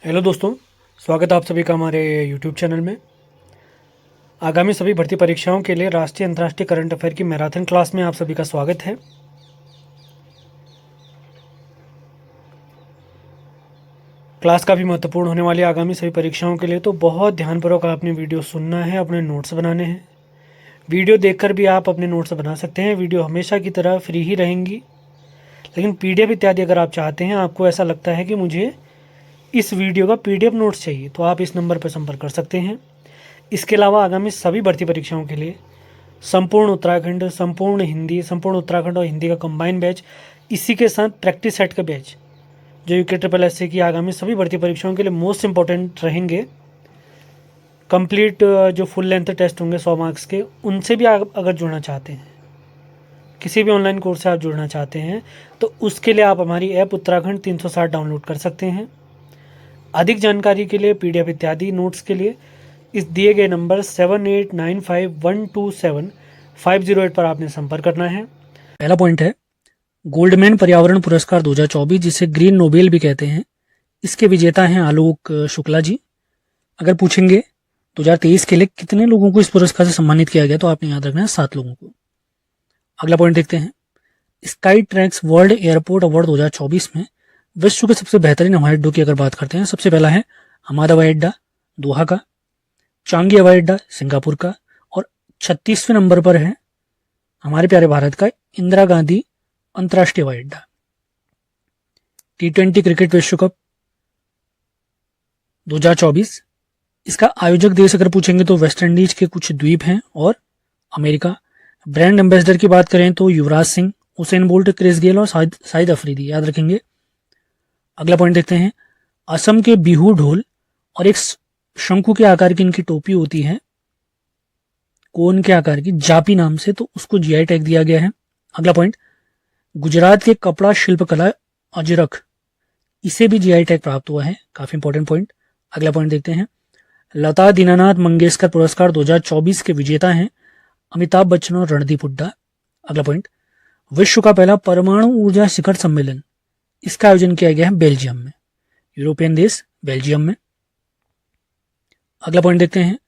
Hello दोस्तों, स्वागत है आप सभी का हमारे यूट्यूब चैनल में। आगामी सभी भर्ती परीक्षाओं के लिए राष्ट्रीय अंतर्राष्ट्रीय करंट अफेयर की मैराथन क्लास में आप सभी का स्वागत है। क्लास काफ़ी महत्वपूर्ण होने वाली है आगामी सभी परीक्षाओं के लिए, तो बहुत ध्यानपूर्वक आपने वीडियो सुनना है, अपने नोट्स बनाने हैं। वीडियो देखकर भी आप अपने नोट्स बना सकते हैं। वीडियो हमेशा की तरह फ्री ही रहेंगी, लेकिन पीडीएफ इत्यादि अगर आप चाहते हैं, आपको ऐसा लगता है कि मुझे इस वीडियो का पीडीएफ नोट्स चाहिए, तो आप इस नंबर पर संपर्क कर सकते हैं। इसके अलावा आगामी सभी भर्ती परीक्षाओं के लिए संपूर्ण उत्तराखंड, संपूर्ण उत्तराखंड और हिंदी का कंबाइन बैच, इसी के साथ प्रैक्टिस सेट का बैच, जो यूके ट्रिपल एस की आगामी सभी भर्ती परीक्षाओं के लिए मोस्ट इंपॉर्टेंट रहेंगे। कंप्लीट जो फुल लेंथ टेस्ट होंगे 100 मार्क्स के, उनसे भी आप अगर जुड़ना चाहते हैं, किसी भी ऑनलाइन कोर्स से आप जुड़ना चाहते हैं, तो उसके लिए आप हमारी ऐप उत्तराखंड 360 डाउनलोड कर सकते हैं। अधिक जानकारी के लिए, पीडीएफ इत्यादि नोट्स के लिए इस दिए गए नंबर 7895127508 पर आपने संपर्क करना है। पहला पॉइंट है गोल्डमैन पर्यावरण पुरस्कार 2024, जिसे ग्रीन नोबेल भी कहते हैं। इसके विजेता हैं आलोक शुक्ला जी। अगर पूछेंगे 2023 के लिए कितने लोगों को इस पुरस्कार से सम्मानित किया गया, तो आपने याद रखना है 7 लोगों को। अगला पॉइंट देखते हैं sky tracks world airport award 2024 में विश्व के सबसे बेहतरीन हवाई अड्डों की अगर बात करते हैं, सबसे पहला है हमाद हवाई अड्डा दोहा का, चांगी हवाई अड्डा सिंगापुर का, और 36वें नंबर पर है हमारे प्यारे भारत का इंदिरा गांधी अंतर्राष्ट्रीय हवाई अड्डा। T20 क्रिकेट विश्व कप 2024, इसका आयोजक देश अगर पूछेंगे तो वेस्ट इंडीज के कुछ द्वीप हैं और अमेरिका। ब्रांड एम्बेसडर की बात करें तो Yuvraj Singh, Usain Bolt, Chris Gayle और शाहिद अफरीदी, याद रखेंगे। अगला पॉइंट देखते हैं असम के बिहू ढोल और एक शंकु के आकार की इनकी टोपी होती है, कोन के आकार की, जापी नाम से, तो उसको जीआई टैग दिया गया है। अगला पॉइंट गुजरात के कपड़ा शिल्पकला अजरक, इसे भी जीआई टैग प्राप्त हुआ है, काफी इंपॉर्टेंट पॉइंट। अगला पॉइंट देखते हैं लता दीनानाथ मंगेशकर पुरस्कार 2024 के विजेता हैं अमिताभ बच्चन और रणदीप हुड्डा। अगला पॉइंट विश्व का पहला परमाणु ऊर्जा शिखर सम्मेलन, इसका आयोजन किया गया है बेल्जियम में, यूरोपियन देश बेल्जियम में। अगला पॉइंट देखते हैं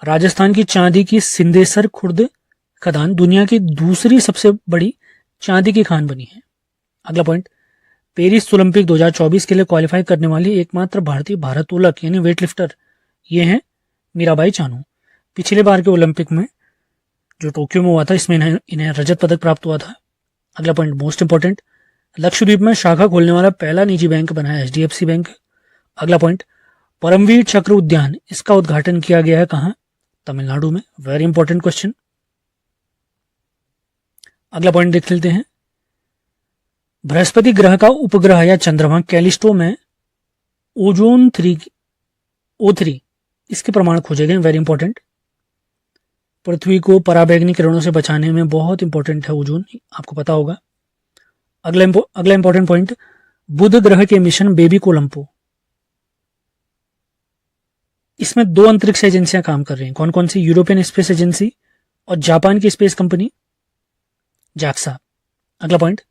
राजस्थान की चांदी की सिंदेसर खुर्द खदान दुनिया की दूसरी सबसे बड़ी चांदी की खान बनी है। अगला पॉइंट पेरिस ओलंपिक 2024 के लिए क्वालिफाई करने वाली एकमात्र भारतीय भारोत्तोलक यानी वेटलिफ्टर, ये हैं मीराबाई चानू। पिछले बार के ओलंपिक में जो टोक्यो में हुआ था, इसमें इन्हें रजत पदक प्राप्त हुआ था। अगला पॉइंट मोस्ट इंपॉर्टेंट लक्षद्वीप में शाखा खोलने वाला पहला निजी बैंक बना है HDFC बैंक। अगला पॉइंट परमवीर चक्र उद्यान, इसका उद्घाटन किया गया है कहां, तमिलनाडु में, वेरी इंपॉर्टेंट क्वेश्चन। अगला पॉइंट देख लेते हैं बृहस्पति ग्रह का उपग्रह या चंद्रमा कैलिस्टो में ओजोन 3 O3, इसके प्रमाण खोजे गए, वेरी इंपॉर्टेंट। पृथ्वी को पराबैंगनी किरणों से बचाने में बहुत इंपॉर्टेंट है ओजोन, आपको पता होगा। अगला इंपॉर्टेंट पॉइंट बुध ग्रह के मिशन बेबी कोलंबो, इसमें 2 अंतरिक्ष एजेंसियां काम कर रही हैं, कौन कौन सी, यूरोपियन स्पेस एजेंसी और जापान की स्पेस कंपनी जाक्सा। अगला पॉइंट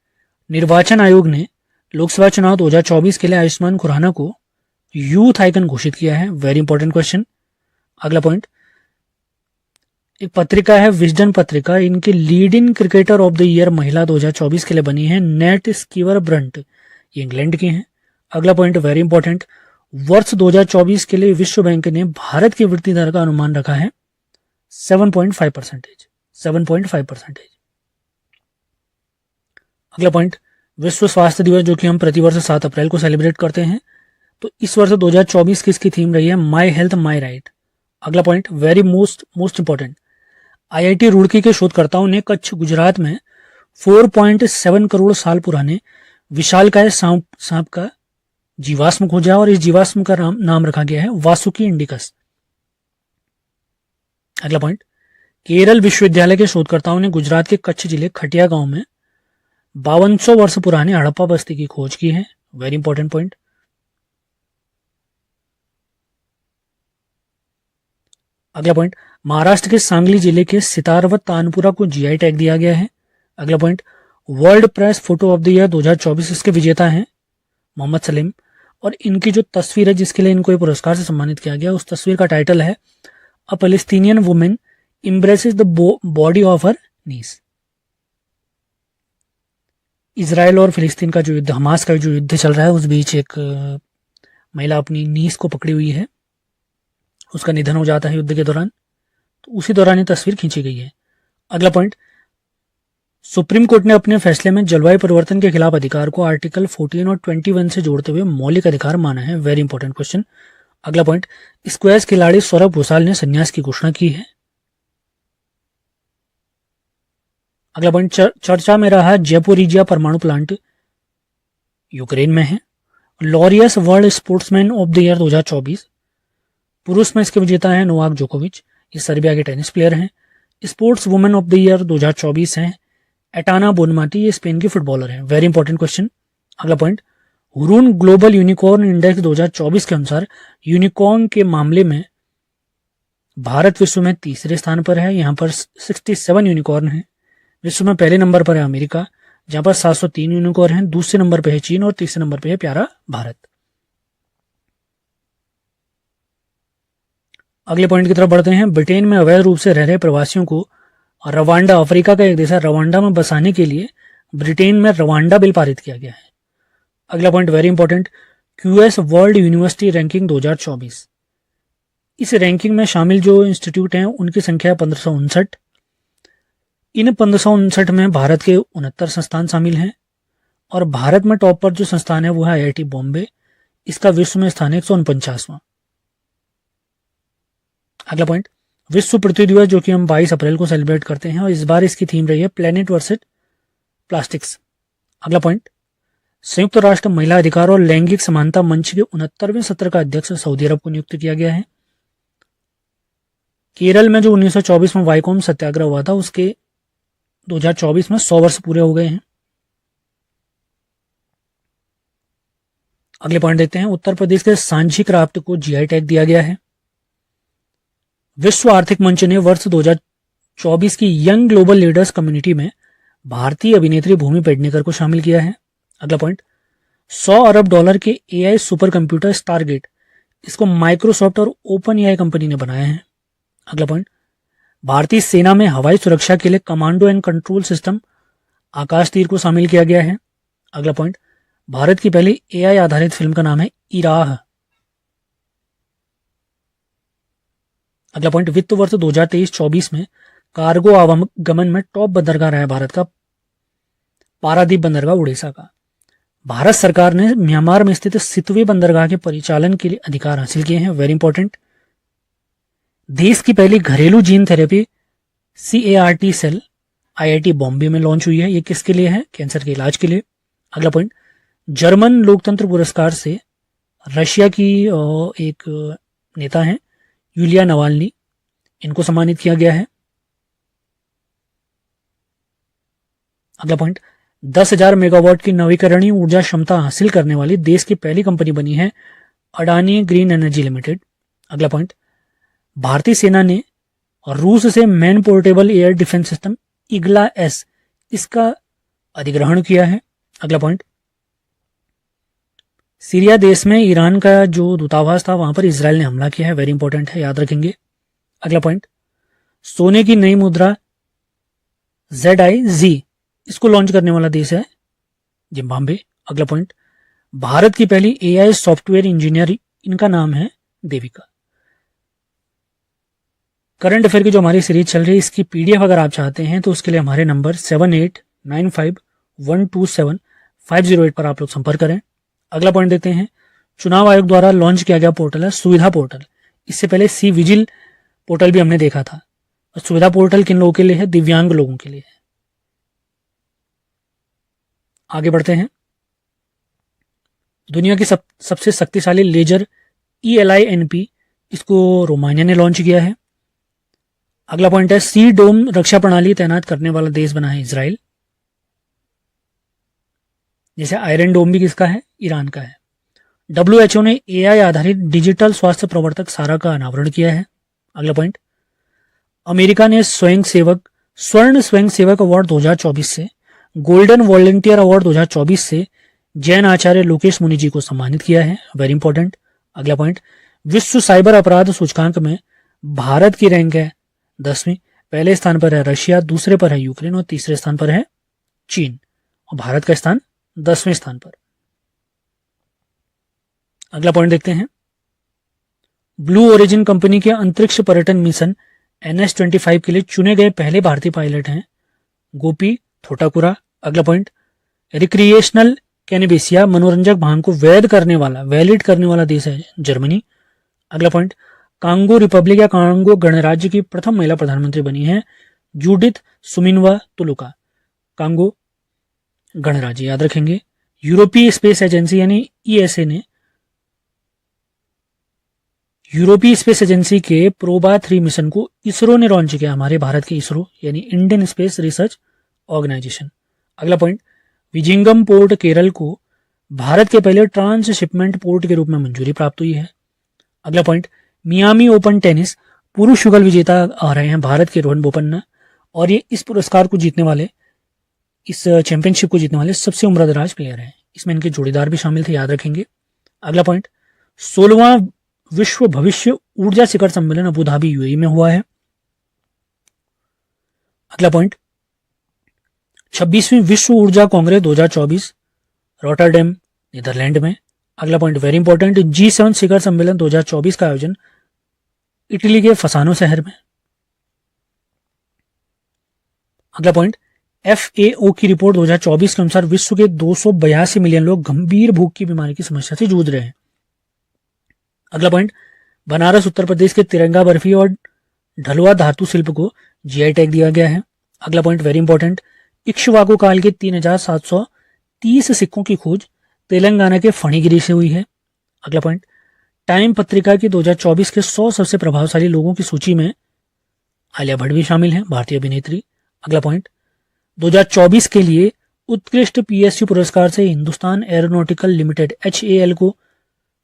निर्वाचन आयोग ने लोकसभा चुनाव 2024 के लिए आयुष्मान खुराना को यूथ आइकन घोषित किया है, वेरी इंपॉर्टेंट क्वेश्चन। अगला पॉइंट एक पत्रिका है विजडन पत्रिका, इनके leading cricketer of the year महिला 2024 के लिए बनी है नेट स्कीवर ब्रंट, ये इंग्लैंड की हैं। अगला पॉइंट वेरी इंपॉर्टेंट वर्ष 2024 के लिए विश्व बैंक ने भारत की वृद्धि दर का अनुमान रखा है 7.5%, 7.5%। अगला पॉइंट विश्व स्वास्थ्य दिवस, जो कि हम प्रतिवर्ष 7 अप्रैल को सेलिब्रेट करते हैं, तो इस वर्ष 2024 की इसकी थीम रही है माई हेल्थ माई राइट। अगला point very most important IIT Roorkee के शोधकर्ताओं ने कच्छ गुजरात में 4.7 करोड़ साल पुराने विशालकाय सांप का जीवाश्म खोजा और इस जीवाश्म का नाम रखा गया है वासुकी इंडिकस। अगला पॉइंट केरल विश्वविद्यालय के शोधकर्ताओं ने गुजरात के कच्छ जिले खटिया गांव में 5200 वर्ष पुराने हड़प्पा बस्ती की खोज की है, वेरी इंपॉर्टेंट पॉइंट। अगला पॉइंट महाराष्ट्र के सांगली जिले के सितारवत तानपुरा को जीआई टैग दिया गया है। अगला point world press photo of the year 2024, इसके विजेता हैं मोहम्मद सलीम और इनकी जो तस्वीर है जिसके लिए इनको ये पुरस्कार से सम्मानित किया गया, उस तस्वीर का टाइटल है a Palestinian women embraces the body of her niece. Israel और फिलिस्तीन का जो युद्ध, हमास का जो युद्ध चल रहा है, उस बीच एक महिला अपनी नीस को पकड़ी हुई है, उसका निधन हो जाता है युद्ध के दौरान, तो उसी दौरान ये तस्वीर खींची गई है। अगला पॉइंट, सुप्रीम कोर्ट ने अपने फैसले में जलवायु परिवर्तन के खिलाफ अधिकार को आर्टिकल 14 और 21 से जोड़ते हुए मौलिक अधिकार माना है। Very important question. अगला पॉइंट, स्क्वैश खिलाड़ी सौरभ घोषाल ने संन्यास की घोषणा की है। अगला पॉइंट, चर्चा में रहा जयपोरिजिया परमाणु प्लांट यूक्रेन में है। Laureus world sportsman of the year 2024, पुरुष में इसके विजेता है नोवाक जोकोविच, ये सर्बिया के टेनिस प्लेयर हैं। Sports women of the year 2024 हैं एटाना बोनमाटी, ये स्पेन की फुटबॉलर हैं। Very important question. अगला point, Hurun global unicorn index 2024 के अनुसार यूनिकॉर्न के मामले में भारत विश्व में तीसरे स्थान पर है। यहाँ पर 67 यूनिकॉर्न है। विश्व में पहले नंबर पर है अमेरिका, जहां पर 703 यूनिकॉर्न हैं। दूसरे नंबर पर है चीन और तीसरे नंबर पर है प्यारा भारत। अगले पॉइंट की तरफ बढ़ते हैं। ब्रिटेन में अवैध रूप से रह रहे प्रवासियों को रवांडा, अफ्रीका का एक देश है, रवांडा में बसाने के लिए ब्रिटेन में रवांडा बिल पारित किया गया है। अगला point very important, QS world university ranking 2024, इस रैंकिंग में शामिल जो इंस्टीट्यूट हैं उनकी संख्या है 1559। इन 1559 में भारत के 69 संस्थान शामिल हैं और भारत में टॉप पर जो संस्थान है वो है आईआईटी बॉम्बे, इसका विश्व में स्थान है 149वां। अगला पॉइंट, विश्व पृथ्वी दिवस जो कि हम 22 अप्रैल को सेलिब्रेट करते हैं और इस बार इसकी थीम रही है प्लेनेट वर्सेस प्लास्टिक्स। अगला पॉइंट, संयुक्त राष्ट्र महिला अधिकार और लैंगिक समानता मंच के 69वें सत्र का अध्यक्ष सऊदी अरब को नियुक्त किया गया है। केरल में जो 1924 में वाइकोम सत्याग्रह हुआ था उसके 2024 में 100 वर्ष पूरे हो गए हैं। अगले पॉइंट देखते हैं, उत्तर प्रदेश के सांची क्राफ्ट को जीआई टैग दिया गया है। विश्व आर्थिक मंच ने वर्ष 2024 की यंग ग्लोबल लीडर्स कम्युनिटी में भारतीय अभिनेत्री भूमि पेडनेकर को शामिल किया है। अगला पॉइंट, $100 अरब के एआई सुपर कंप्यूटर स्टारगेट, इसको माइक्रोसॉफ्ट और ओपन एआई कंपनी ने बनाया है। अगला पॉइंट, भारतीय सेना में हवाई सुरक्षा के लिए कमांडो एंड कंट्रोल सिस्टम आकाश तीर को शामिल किया गया है। अगला पॉइंट, भारत की पहली एआई आधारित फिल्म का नाम है इराह। अगला पॉइंट, वित्त वर्ष 2023-24 में कार्गो आवागमन में टॉप बंदरगाह रहा है भारत का पारादीप बंदरगाह उड़ीसा का। भारत सरकार ने म्यांमार में स्थित सितवे बंदरगाह के परिचालन के लिए अधिकार हासिल किए हैं। Very important. देश की पहली घरेलू gene therapy CAR-T cell IIT Bombay में लॉन्च हुई है। ये किसके लिए है? कैंसर के इलाज के लिए। अगला पॉइंट, जर्मन लोकतंत्र पुरस्कार से रशिया की एक नेता है यूलिया नवाल्नी, इनको सम्मानित किया गया है। अगला पॉइंट, 10,000 मेगावाट की नवीकरणीय ऊर्जा क्षमता हासिल करने वाली देश की पहली कंपनी बनी है अडानी ग्रीन एनर्जी लिमिटेड। अगला पॉइंट, भारतीय सेना ने रूस से man portable air defence system Igla S, इसका अधिग्रहण किया है। अगला पॉइंट, सीरिया देश में ईरान का जो दूतावास था वहां पर इजराइल ने हमला किया है। वेरी इंपॉर्टेंट है, याद रखेंगे। अगला पॉइंट, सोने की नई मुद्रा ZIZ, इसको लॉन्च करने वाला देश है जिम्बाब्वे। अगला पॉइंट, भारत की पहली एआई सॉफ्टवेयर इंजीनियर, इनका नाम है देविका। करंट अफेयर की जो हमारी सीरीज चल रही है इसकी पीडीएफ अगर आप चाहते हैं तो उसके लिए हमारे नंबर 7895127508 पर आप लोग संपर्क करें। अगला पॉइंट देखते हैं, चुनाव आयोग द्वारा लॉन्च किया गया पोर्टल है सुविधा पोर्टल। इससे पहले सी विजिल पोर्टल भी हमने देखा था। सुविधा पोर्टल किन लोगों के लिए है? दिव्यांग लोगों के लिए है। आगे बढ़ते हैं, दुनिया की सबसे शक्तिशाली लेजर ELINP, इसको रोमानिया ने लॉन्च किया है। अगला पॉइंट है, सी डोम रक्षा प्रणाली तैनात करने वाला देश बना है इजराइल। जैसे आयरन डोम भी किसका है? ईरान का है। WHO ने AI आधारित डिजिटल स्वास्थ्य प्रवर्तक सारा का अनावरण किया है। अगला पॉइंट, अमेरिका ने स्वर्ण स्वयं सेवक अवार्ड 2024 से, गोल्डन वॉलंटियर अवार्ड 2024 से जैन आचार्य लोकेश मुनि जी को सम्मानित किया है, वेरी इंपॉर्टेंट। अगला पॉइंट, विश्व साइबर अपराध सूचकांक में भारत की रैंक है 10वीं। पहले स्थान पर है रशिया, दूसरे पर है यूक्रेन और तीसरे स्थान पर है चीन, और भारत का स्थान 10वें स्थान पर। अगला पॉइंट देखते हैं, ब्लू ओरिजिन कंपनी के अंतरिक्ष पर्यटन मिशन NS-25 के लिए चुने गए पहले भारतीय पायलट हैं गोपी थोटाकुरा। अगला पॉइंट, रिक्रिएशनल कैनबिस या मनोरंजक भांग को वैलिड करने वाला देश है जर्मनी। अगला पॉइंट, कांगो रिपब्लिक या कांगो गणराज्य की प्रथम महिला प्रधानमंत्री बनी है जूडिथ सुमिनवा तुलुका, कांगो गणराज्य, याद रखेंगे। यूरोपीय स्पेस एजेंसी यानी ESA ने यूरोपीय स्पेस एजेंसी के प्रोबा 3 मिशन को इसरो ने लॉन्च किया, हमारे भारत के इसरो यानी इंडियन स्पेस रिसर्च ऑर्गेनाइजेशन। अगला पॉइंट, विजिंगम पोर्ट केरल को भारत के पहले ट्रांसशिपमेंट पोर्ट के रूप में मंजूरी प्राप्त हुई है। अगला पॉइंट, मियामी ओपन टेनिस पुरुष युगल विजेता आ रहे हैं भारत के रोहन बोपन्ना, और ये इस पुरस्कार को जीतने वाले, इस चैंपियनशिप को जीतने वाले सबसे उम्रदराज प्लेयर हैं। इसमें इनके जोड़ीदार भी शामिल थे, याद रखेंगे। अगला पॉइंट, 16वां विश्व भविष्य ऊर्जा शिखर सम्मेलन अबू धाबी UAE में हुआ है। अगला पॉइंट, 26वीं विश्व ऊर्जा कांग्रेस 2024 रॉटरडैम नीदरलैंड में। अगला पॉइंट वेरी इंपॉर्टेंट, G7 शिखर सम्मेलन 2024 का आयोजन इटली के फसानो शहर में। अगला पॉइंट, FAO की रिपोर्ट 2024 के अनुसार विश्व के 282 मिलियन लोग गंभीर भूख की बीमारी की समस्या से जूझ रहे हैं। अगला पॉइंट, बनारस उत्तर प्रदेश के तिरंगा बर्फी और ढलुआ धातु शिल्प को GI टैग दिया गया है। अगला पॉइंट वेरी इंपॉर्टेंट, इक्ष्वाकु काल के 3730 सिक्कों की खोज तेलंगाना के फणिगिरी से हुई है। अगला पॉइंट, टाइम पत्रिका की 2024 के 100 सबसे प्रभावशाली लोगों की सूची में आलिया भट्ट भी शामिल हैं, भारतीय अभिनेत्री। अगला पॉइंट, 2024 के लिए उत्कृष्ट PSU पुरस्कार से हिंदुस्तान एरोनॉटिकल लिमिटेड HAL को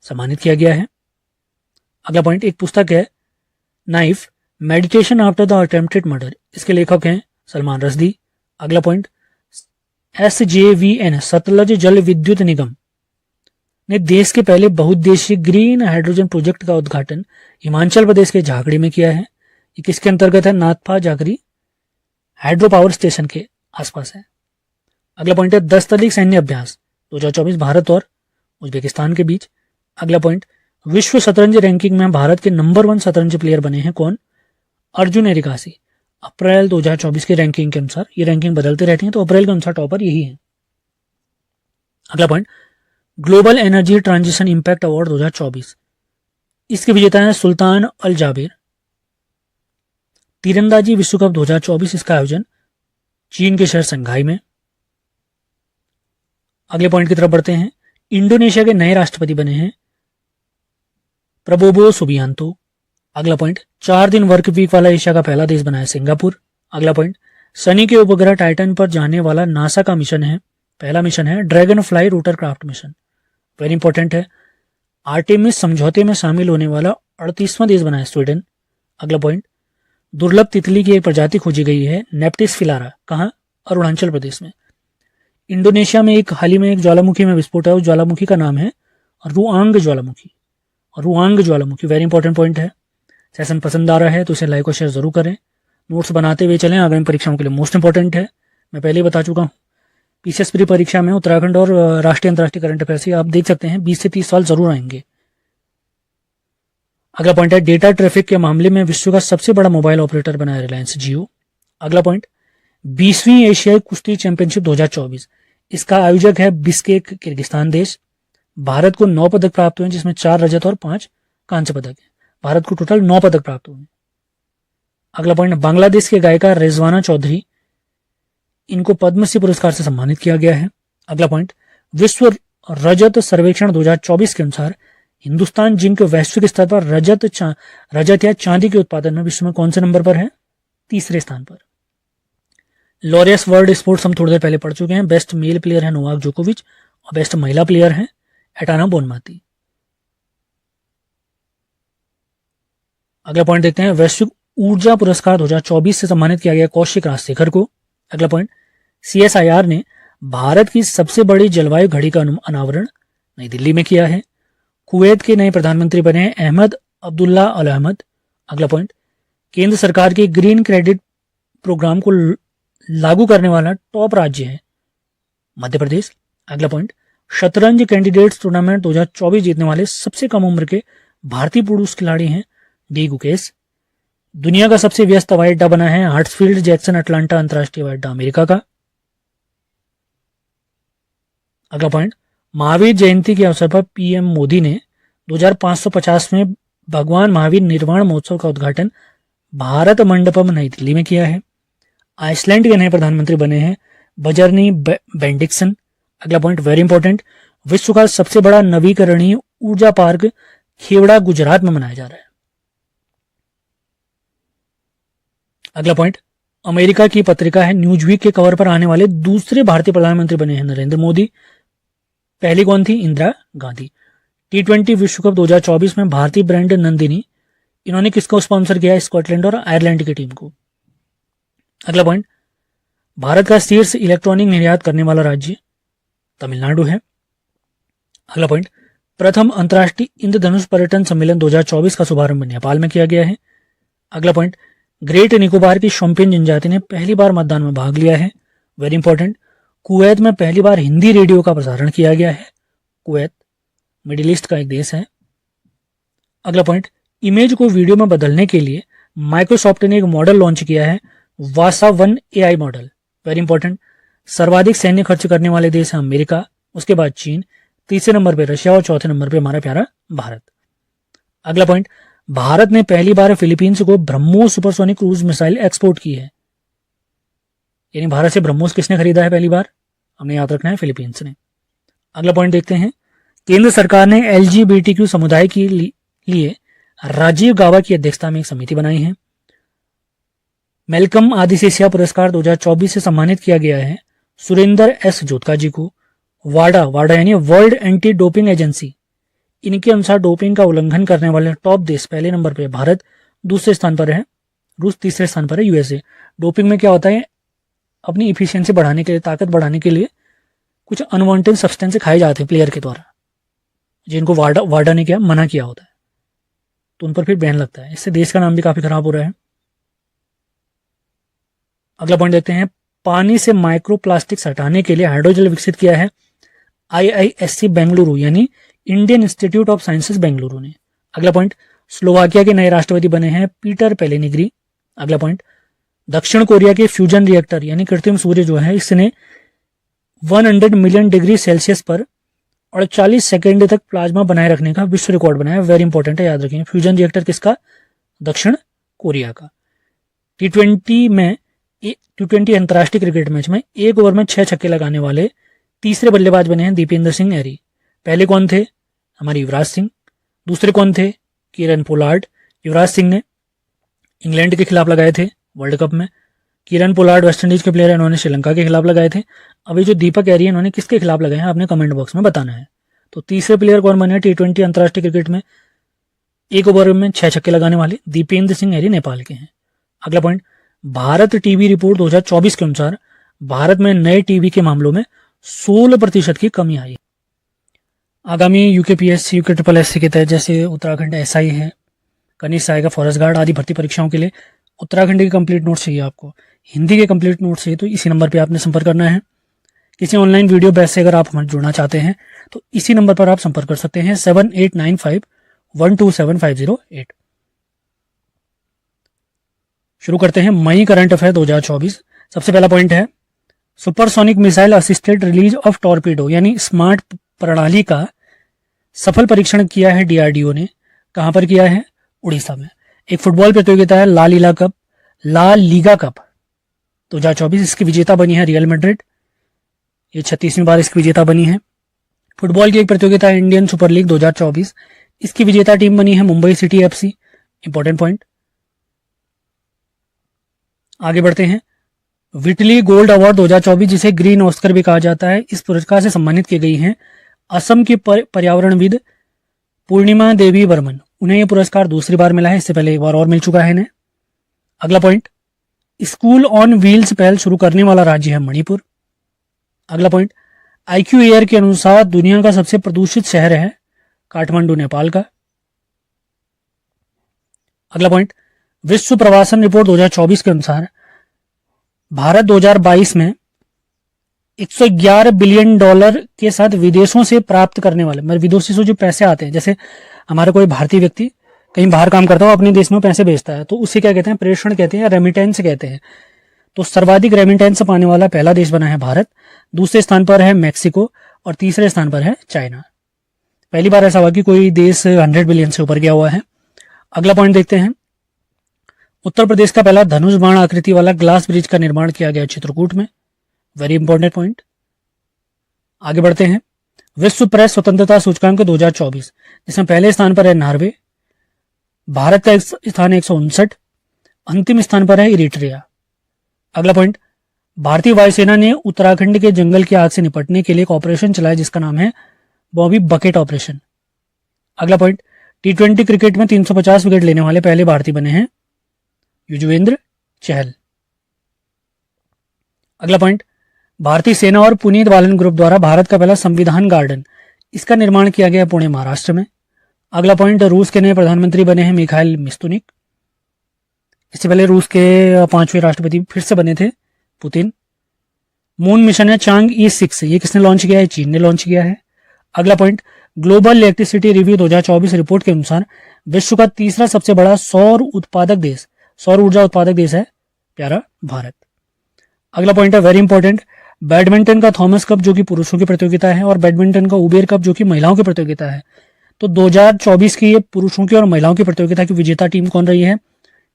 सम्मानित किया गया है। अगला पॉइंट, एक पुस्तक है knife meditation after the attempted murder, इसके लेखक हैं सलमान रश्दी। अगला पॉइंट, SJVN सतलज जल विद्युत निगम ने देश के पहले बहुउद्देशीय ग्रीन हाइड्रोजन प्रोजेक्ट का उद्घाटन हिमाचल प्रदेश के झाकड़ी में किया है। ये किसके अंतर्गत है? नाथपा जागरी हाइड्रो पावर स्टेशन के आसपास है। अगला पॉइंट है 10 तलीक सैन्य अभ्यास 2024 भारत और उज्बेकिस्तान के बीच। अगला पॉइंट, विश्व शतरंज रैंकिंग में भारत के नंबर 1 शतरंज प्लेयर बने हैं कौन? अर्जुन एरिकासी। अप्रैल 2024 की रैंकिंग के अनुसार, ये रैंकिंग बदलती रहती है तो अप्रैल के अनुसार टॉपर यही है। अगला point, global energy transition impact award 2024, इसके विजेता हैं सुल्तान अल जाबिर। तीरंदाजी विश्व कप 2024, इसका आयोजन चीन के शहर संघाई में। अगले पॉइंट की तरफ बढ़ते हैं, इंडोनेशिया के नए राष्ट्रपति बने हैं प्रबोवो सुबियांतो। अगला पॉइंट, 4 दिन वर्क वीक वाला एशिया का पहला देश बना है सिंगापुर। अगला पॉइंट, शनि के उपग्रह टाइटन पर जाने वाला नासा का मिशन है, पहला मिशन है dragon fly rotorcraft mission, very important है। आर्टेमिस समझौते में शामिल होने वाला 38वां देश बना है स्वीडन। अगला पॉइंट, दुर्लभ तितली की एक प्रजाति खोजी गई है नेप्टिस फिलारा, कहाँ? अरुणाचल प्रदेश में। इंडोनेशिया में हाल ही में एक ज्वालामुखी में विस्फोट है, उस ज्वालामुखी का नाम है रुआंग ज्वालामुखी। रुआंग ज्वालामुखी वेरी इंपॉर्टेंट पॉइंट है। सेशन पसंद आ रहा है तो इसे लाइक और शेयर जरूर करें, नोट्स बनाते हुए चलें, आगामी परीक्षाओं के लिए मोस्ट इंपॉर्टेंट है। मैं पहले ही बता चुका हूँ, PCS प्री परीक्षा में उत्तराखंड और राष्ट्रीय अंतर्राष्ट्रीय करंट अफेयर्स आप देख सकते हैं 20 से 30 सवाल जरूर आएंगे। अगला पॉइंट है डेटा ट्रैफिक के मामले में विश्व का सबसे बड़ा मोबाइल ऑपरेटर बना है रिलायंस जियो। अगला पॉइंट, 20वीं एशियाई कुश्ती चैंपियनशिप 2024, इसका आयोजक है बिश्केक किर्गिस्तान देश। भारत को 9 पदक प्राप्त हुए, जिसमें 4 रजत और 5 कांस्य पदक है। भारत को टोटल 9 पदक प्राप्त हुए। अगला पॉइंट, बांग्लादेश के गायिका रिजवाना चौधरी, इनको पद्मश्री पुरस्कार से सम्मानित किया गया है। अगला पॉइंट, विश्व रजत सर्वेक्षण 2024 के अनुसार हिंदुस्तान जिंक वैश्विक स्तर पर रजत या चांदी के उत्पादन में विश्व में कौन से नंबर पर है? 3रे स्थान पर। लॉरियस वर्ल्ड स्पोर्ट्स हम थोड़ी देर पहले पढ़ चुके हैं। बेस्ट मेल प्लेयर है नोवाक जोकोविच और बेस्ट महिला प्लेयर है एटाना बोनमाती। अगला पॉइंट देखते हैं, वैश्विक ऊर्जा पुरस्कार 2024 से सम्मानित किया गया कौशिक राजशेखर को। अगला पॉइंट, CSIR ने भारत की सबसे बड़ी जलवायु घड़ी का अनावरण नई दिल्ली में किया है। कुवैत के नए प्रधानमंत्री बने हैं अहमद अब्दुल्ला अल अहमद। अगला पॉइंट, केंद्र सरकार के ग्रीन क्रेडिट प्रोग्राम को लागू करने वाला टॉप राज्य है मध्य प्रदेश। अगला पॉइंट, शतरंज कैंडिडेट्स टूर्नामेंट 2024 जीतने वाले सबसे कम उम्र के भारतीय पुरुष खिलाड़ी हैं डी गुकेश। दुनिया का सबसे व्यस्त हवाई अड्डा बना है हार्ट्सफील्ड जैक्सन अटलांटा अंतर्राष्ट्रीय हवाई अड्डा अमेरिका का। अगला पॉइंट, महावीर जयंती के अवसर पर पीएम मोदी ने 2550 में भगवान महावीर निर्वाण महोत्सव का उद्घाटन भारत मंडपम नई दिल्ली में किया है। आइसलैंड के नए प्रधानमंत्री बने हैं बजरनी बेंडिक्सन। अगला पॉइंट वेरी इंपॉर्टेंट, विश्व का सबसे बड़ा नवीकरणीय ऊर्जा पार्क खेवड़ा गुजरात में मनाया जा रहा है। अगला पॉइंट, अमेरिका की पत्रिका है न्यूज़वीक के कवर पर आने वाले दूसरे भारतीय प्रधानमंत्री बने हैं नरेंद्र मोदी। पहली कौन थी? इंदिरा गांधी। T20 विश्व कप 2024 में भारतीय ब्रांड नंदिनी, इन्होंने किसको स्पॉन्सर किया? स्कॉटलैंड और आयरलैंड की टीम को। अगला पॉइंट, भारत का शीर्ष इलेक्ट्रॉनिक निर्यात करने वाला राज्य तमिलनाडु है। अगला पॉइंट, प्रथम अंतर्राष्ट्रीय इंद्रधनुष पर्यटन सम्मेलन 2024 का शुभारंभ नेपाल में किया गया है। अगला पॉइंट, ग्रेट निकोबार की शोम्पेन जनजाति ने पहली बार मतदान में भाग लिया है। वेरी इंपॉर्टेंट, कुवैत में पहली बार हिंदी रेडियो का प्रसारण किया गया है। कुवैत मिडिल ईस्ट का एक देश है। अगला पॉइंट, इमेज को वीडियो में बदलने के लिए माइक्रोसॉफ्ट ने एक मॉडल लॉन्च किया है वासा 1 AI मॉडल। वेरी इंपॉर्टेंट, सर्वाधिक सैन्य खर्च करने वाले देश है अमेरिका, उसके बाद चीन, तीसरे नंबर पे रशिया और चौथे नंबर पे हमारा प्यारा भारत। अगला पॉइंट, भारत ने पहली बार फिलीपींस को BrahMos supersonic cruise missile export की है। यानी भारत से ब्रह्मोस किसने खरीदा है पहली बार? हमें याद रखना है फिलीपींस ने। अगला पॉइंट देखते हैं, केंद्र सरकार ने LGBTQ समुदाय के लिए राजीव गाबा की अध्यक्षता में एक समिति बनाई है। मेलकम आदिशेषिया पुरस्कार 2024 से सम्मानित किया गया है सुरेंद्र S जोतका जी को। वाडा यानी वर्ल्ड एंटी डोपिंग एजेंसी, इनके अनुसार डोपिंग का उल्लंघन करने वाले टॉप देश पहले नंबर पर भारत, दूसरे स्थान पर है रूस, तीसरे स्थान पर है USA। डोपिंग में क्या होता है? अपनी इफिशियंसी बढ़ाने के लिए, ताकत बढ़ाने के लिए कुछ अनवांटेड सब्सटेंस खाए जाते हैं प्लेयर के द्वारा, जिनको वाडा ने क्या मना किया होता है, तो उन पर फिर बैन लगता है। इससे देश का नाम भी काफी खराब हो रहा है। अगला पॉइंट देखते हैं, पानी से माइक्रोप्लास्टिक्स हटाने के लिए हाइड्रोजेल विकसित किया है IISc बेंगलुरु यानी Indian institute of sciences Bengaluru ने। अगला पॉइंट, स्लोवाकिया के नए राष्ट्रपति बने हैं पीटर पेलेनिग्री। अगला पॉइंट, दक्षिण कोरिया के फ्यूजन रिएक्टर यानी कृत्रिम सूर्य जो है, इसने 100 मिलियन डिग्री सेल्सियस पर 48 सेकेंड तक प्लाज्मा बनाए रखने का विश्व रिकॉर्ड बनाया। वेरी इंपॉर्टेंट है, याद रखें। फ्यूजन रिएक्टर किसका? दक्षिण कोरिया का। T20 अंतर्राष्ट्रीय क्रिकेट मैच में एक ओवर में 6 छक्के लगाने वाले तीसरे बल्लेबाज बने हैं दीपेंद्र सिंह एरी। पहले कौन थे? हमारे युवराज सिंह। दूसरे कौन थे? Kieron Pollard. युवराज सिंह ने इंग्लैंड के खिलाफ लगाए थे वर्ल्ड कप में। किरण पोलार्ड वेस्टइंडीज के प्लेयर है, इन्होंने श्रीलंका के खिलाफ लगाए थे। अभी जो दीपक एरी है, इन्होंने किसके खिलाफ लगाए हैं आपने कमेंट बॉक्स में बताना है। तो तीसरे प्लेयर कौन बने T20 अंतर्राष्ट्रीय क्रिकेट में एक ओवर में 6 छक्के लगाने वाले? दीपेंद्र सिंह एरी नेपाल के हैं। अगला पॉइंट, भारत टीबी रिपोर्ट 2024 के अनुसार भारत में नए टीबी के मामलों में 16% की कमी आई। आगामी UKPSC, UKSSC के तहत जैसे उत्तराखंड SI है, कनिष्ठ सहायक फॉरेस्ट गार्ड आदि भर्ती परीक्षाओं के लिए उत्तराखंड के कंप्लीट नोट्स चाहिए आपको, हिंदी के कंप्लीट नोट्स चाहिए, तो इसी नंबर पे आपने संपर्क करना है। किसी ऑनलाइन वीडियो बैच से अगर आप हमारे जुड़ना चाहते हैं तो इसी नंबर पर आप संपर्क कर सकते हैं 7895127508। शुरू करते हैं मई करंट अफेयर 2024। सबसे पहला पॉइंट है, supersonic missile assisted release of torpedo यानी स्मार्ट प्रणाली का सफल परीक्षण किया है DRDO ने। कहां पर किया है? उड़ीसा में। एक फुटबॉल प्रतियोगिता है ला लीगा कप 2024, इसकी विजेता बनी है रियल मैड्रिड। ये 36वीं बार इसकी विजेता बनी है। फुटबॉल की एक प्रतियोगिता है इंडियन सुपर लीग 2024, इसकी विजेता टीम बनी है Mumbai city FC। Important point. आगे बढ़ते हैं, विटली गोल्ड अवार्ड 2024, जिसे ग्रीन ऑस्कर भी कहा जाता है, इस पुरस्कार से सम्मानित की गई हैं असम की पर्यावरणविद पूर्णिमा देवी बर्मन। उन्हें यह पुरस्कार दूसरी बार मिला है, इससे पहले एक बार और मिल चुका है इन्हें। अगला पॉइंट, स्कूल ऑन व्हील्स पहल शुरू करने वाला राज्य है मणिपुर। अगला पॉइंट, IQ एयर के अनुसार दुनिया का सबसे प्रदूषित शहर है काठमांडू, नेपाल का। अगला पॉइंट, विश्व प्रवासन रिपोर्ट 2024 के अनुसार भारत 2022 में 111 बिलियन डॉलर के साथ विदेशों से प्राप्त करने वाले, मतलब विदेशों से जो पैसे आते हैं, जैसे हमारा कोई भारतीय व्यक्ति कहीं बाहर काम करता है, अपने देश में पैसे भेजता है, तो उसे क्या कहते हैं, प्रेषण कहते हैं या रेमिटेंस कहते हैं। तो सर्वाधिक रेमिटेंस पाने वाला पहला देश बना है भारत, दूसरे स्थान पर है मैक्सिको और तीसरे स्थान पर है चाइना। पहली बार ऐसा हुआ कि कोई देश 100 बिलियन से ऊपर गया हुआ है। अगला पॉइंट देखते हैं, उत्तर प्रदेश का पहला धनुष बाण आकृति वाला ग्लास ब्रिज का निर्माण किया गया चित्रकूट में। Very important point. आगे बढ़ते हैं, विश्व प्रेस स्वतंत्रता सूचकांक 2024, जिसमें पहले स्थान पर है नॉर्वे, भारत का स्थान 159, अंतिम स्थान पर है इरिट्रिया। अगला पॉइंट, भारतीय वायुसेना ने उत्तराखंड के जंगल की आग से निपटने के लिए एक ऑपरेशन चलाया जिसका नाम है बॉबी बकेट ऑपरेशन। अगला पॉइंट, T20 क्रिकेट में 350 विकेट लेने वाले पहले भारतीय बने हैं युजवेंद्र चहल। अगला पॉइंट, भारतीय सेना और पुनीत बालन ग्रुप द्वारा भारत का पहला संविधान गार्डन, इसका निर्माण किया गया पुणे, महाराष्ट्र में। अगला पॉइंट, रूस के नए प्रधानमंत्री बने हैं मिखाइल मिस्तुनिक। इससे पहले रूस के 5वें राष्ट्रपति फिर से बने थे पुतिन। मून मिशन है चांग-E6, ये किसने लॉन्च किया है, चीन ने लॉन्च किया है। अगला point, global electricity review 2024 report के अनुसार विश्व का तीसरा सबसे बड़ा सौर ऊर्जा उत्पादक देश है प्यारा भारत। अगला पॉइंट है वेरी इंपॉर्टेंट, बैडमिंटन का थॉमस कप जो कि पुरुषों की प्रतियोगिता है और बैडमिंटन का उबेर कप जो कि महिलाओं की प्रतियोगिता है। तो 2024 की ये पुरुषों की और महिलाओं की प्रतियोगिता की विजेता टीम कौन रही है,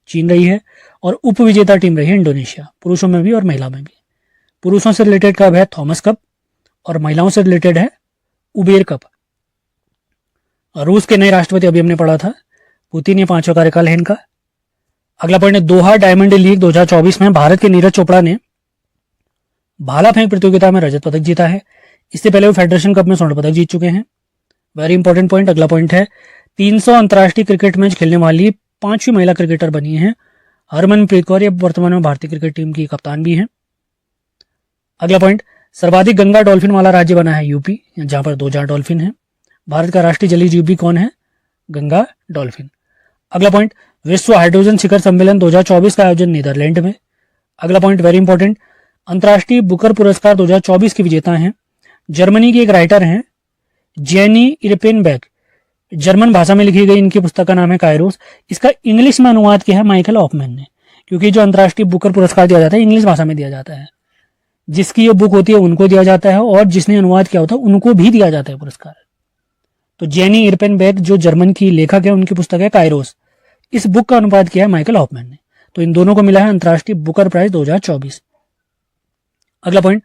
चीन रही है, और उप विजेता टीम रही है इंडोनेशिया, पुरुषों में भी और महिला में भी। पुरुषों से रिलेटेड कप है थॉमस कप और महिलाओं से रिलेटेड है उबेर कप। रूस के नए राष्ट्रपति अभी हमने पढ़ा था पुतिन, ये 5वां कार्यकाल है इनका। अगला पॉइंट है, दोहा डायमंड लीग 2024 में भारत के नीरज चोपड़ा ने भाला फेंक प्रतियोगिता में रजत पदक जीता है। इससे पहले वो फेडरेशन कप में स्वर्ण पदक जीत चुके हैं। Very important point. अगला पॉइंट है, 300 अंतर्राष्ट्रीय क्रिकेट मैच खेलने वाली 5वीं महिला क्रिकेटर बनी है हरमनप्रीत कौर, ये वर्तमान में भारतीय क्रिकेट टीम की कप्तान भी है। अगला पॉइंट, सर्वाधिक गंगा डॉल्फिन वाला राज्य बना है यूपी, जहां पर 2000 डॉल्फिन है। भारत का राष्ट्रीय जलीय जीव भी कौन है, गंगा डॉल्फिन। अगला पॉइंट, विश्व हाइड्रोजन शिखर सम्मेलन 2024 का आयोजन नीदरलैंड में। अगला पॉइंट वेरी इंपॉर्टेंट, अंतर्राष्ट्रीय बुकर पुरस्कार 2024 के विजेता हैं जर्मनी की एक राइटर हैं जेनी इरपेनबेक। जर्मन भाषा में लिखी गई इनकी पुस्तक का नाम है कायरोस। इसका इंग्लिश में अनुवाद किया है माइकल ऑफमैन ने, क्योंकि जो अंतर्राष्ट्रीय बुकर पुरस्कार दिया जाता है इंग्लिश भाषा में दिया जाता है। जिसकी ये बुक होती है उनको दिया जाता है और जिसने अनुवाद किया होता है उनको भी दिया जाता है पुरस्कार। तो जेनी इरपेनबेक जो जर्मन की लेखक है उनकी पुस्तक है कायरोस, इस बुक का अनुवाद किया है माइकल ऑफमैन ने। तो इन दोनों को मिला है अंतर्राष्ट्रीय बुकर प्राइज 2024। अगला पॉइंट,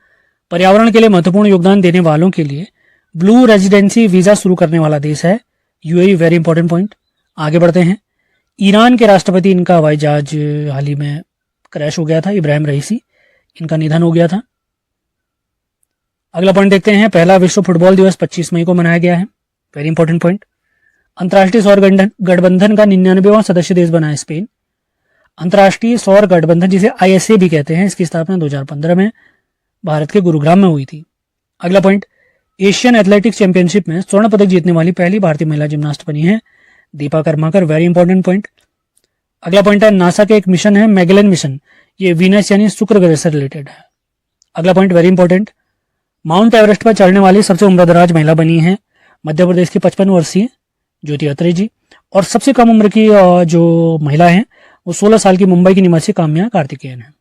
पर्यावरण के लिए महत्वपूर्ण योगदान देने वालों के लिए ब्लू रेजिडेंसी वीजा शुरू करने वाला देश है यूएई। Very important point. आगे बढ़ते हैं, ईरान के राष्ट्रपति, इनका हवाई जहाज हाल ही में क्रैश हो गया था, इब्राहिम रईसी, इनका निधन हो गया था। अगला पॉइंट देखते हैं, पहला विश्व फुटबॉल दिवस 25 मई को मनाया गया है। Very important point. अंतर्राष्ट्रीय सौर गठबंधन का 99वां सदस्य देश बना है स्पेन। अंतर्राष्ट्रीय सौर गठबंधन जिसे ISA भी कहते हैं, इसकी स्थापना 2015 में भारत के गुरुग्राम में हुई थी। अगला पॉइंट, एशियन एथलेटिक्स चैंपियनशिप में स्वर्ण पदक जीतने वाली पहली भारतीय महिला जिम्नास्ट बनी है Deepa Karmakar. Very important point. अगला पॉइंट है, नासा का एक मिशन है मैगेलन मिशन, ये वीनस यानी शुक्र ग्रह से रिलेटेड है। अगला point very important, mount Everest पर चढ़ने वाली सबसे उम्रदराज महिला बनी है मध्य प्रदेश की 55 वर्षीय ज्योति अत्रे जी। और सबसे कम उम्र की जो महिला है वो 16 साल की मुंबई की निवासी काम्या कार्तिकेयन है।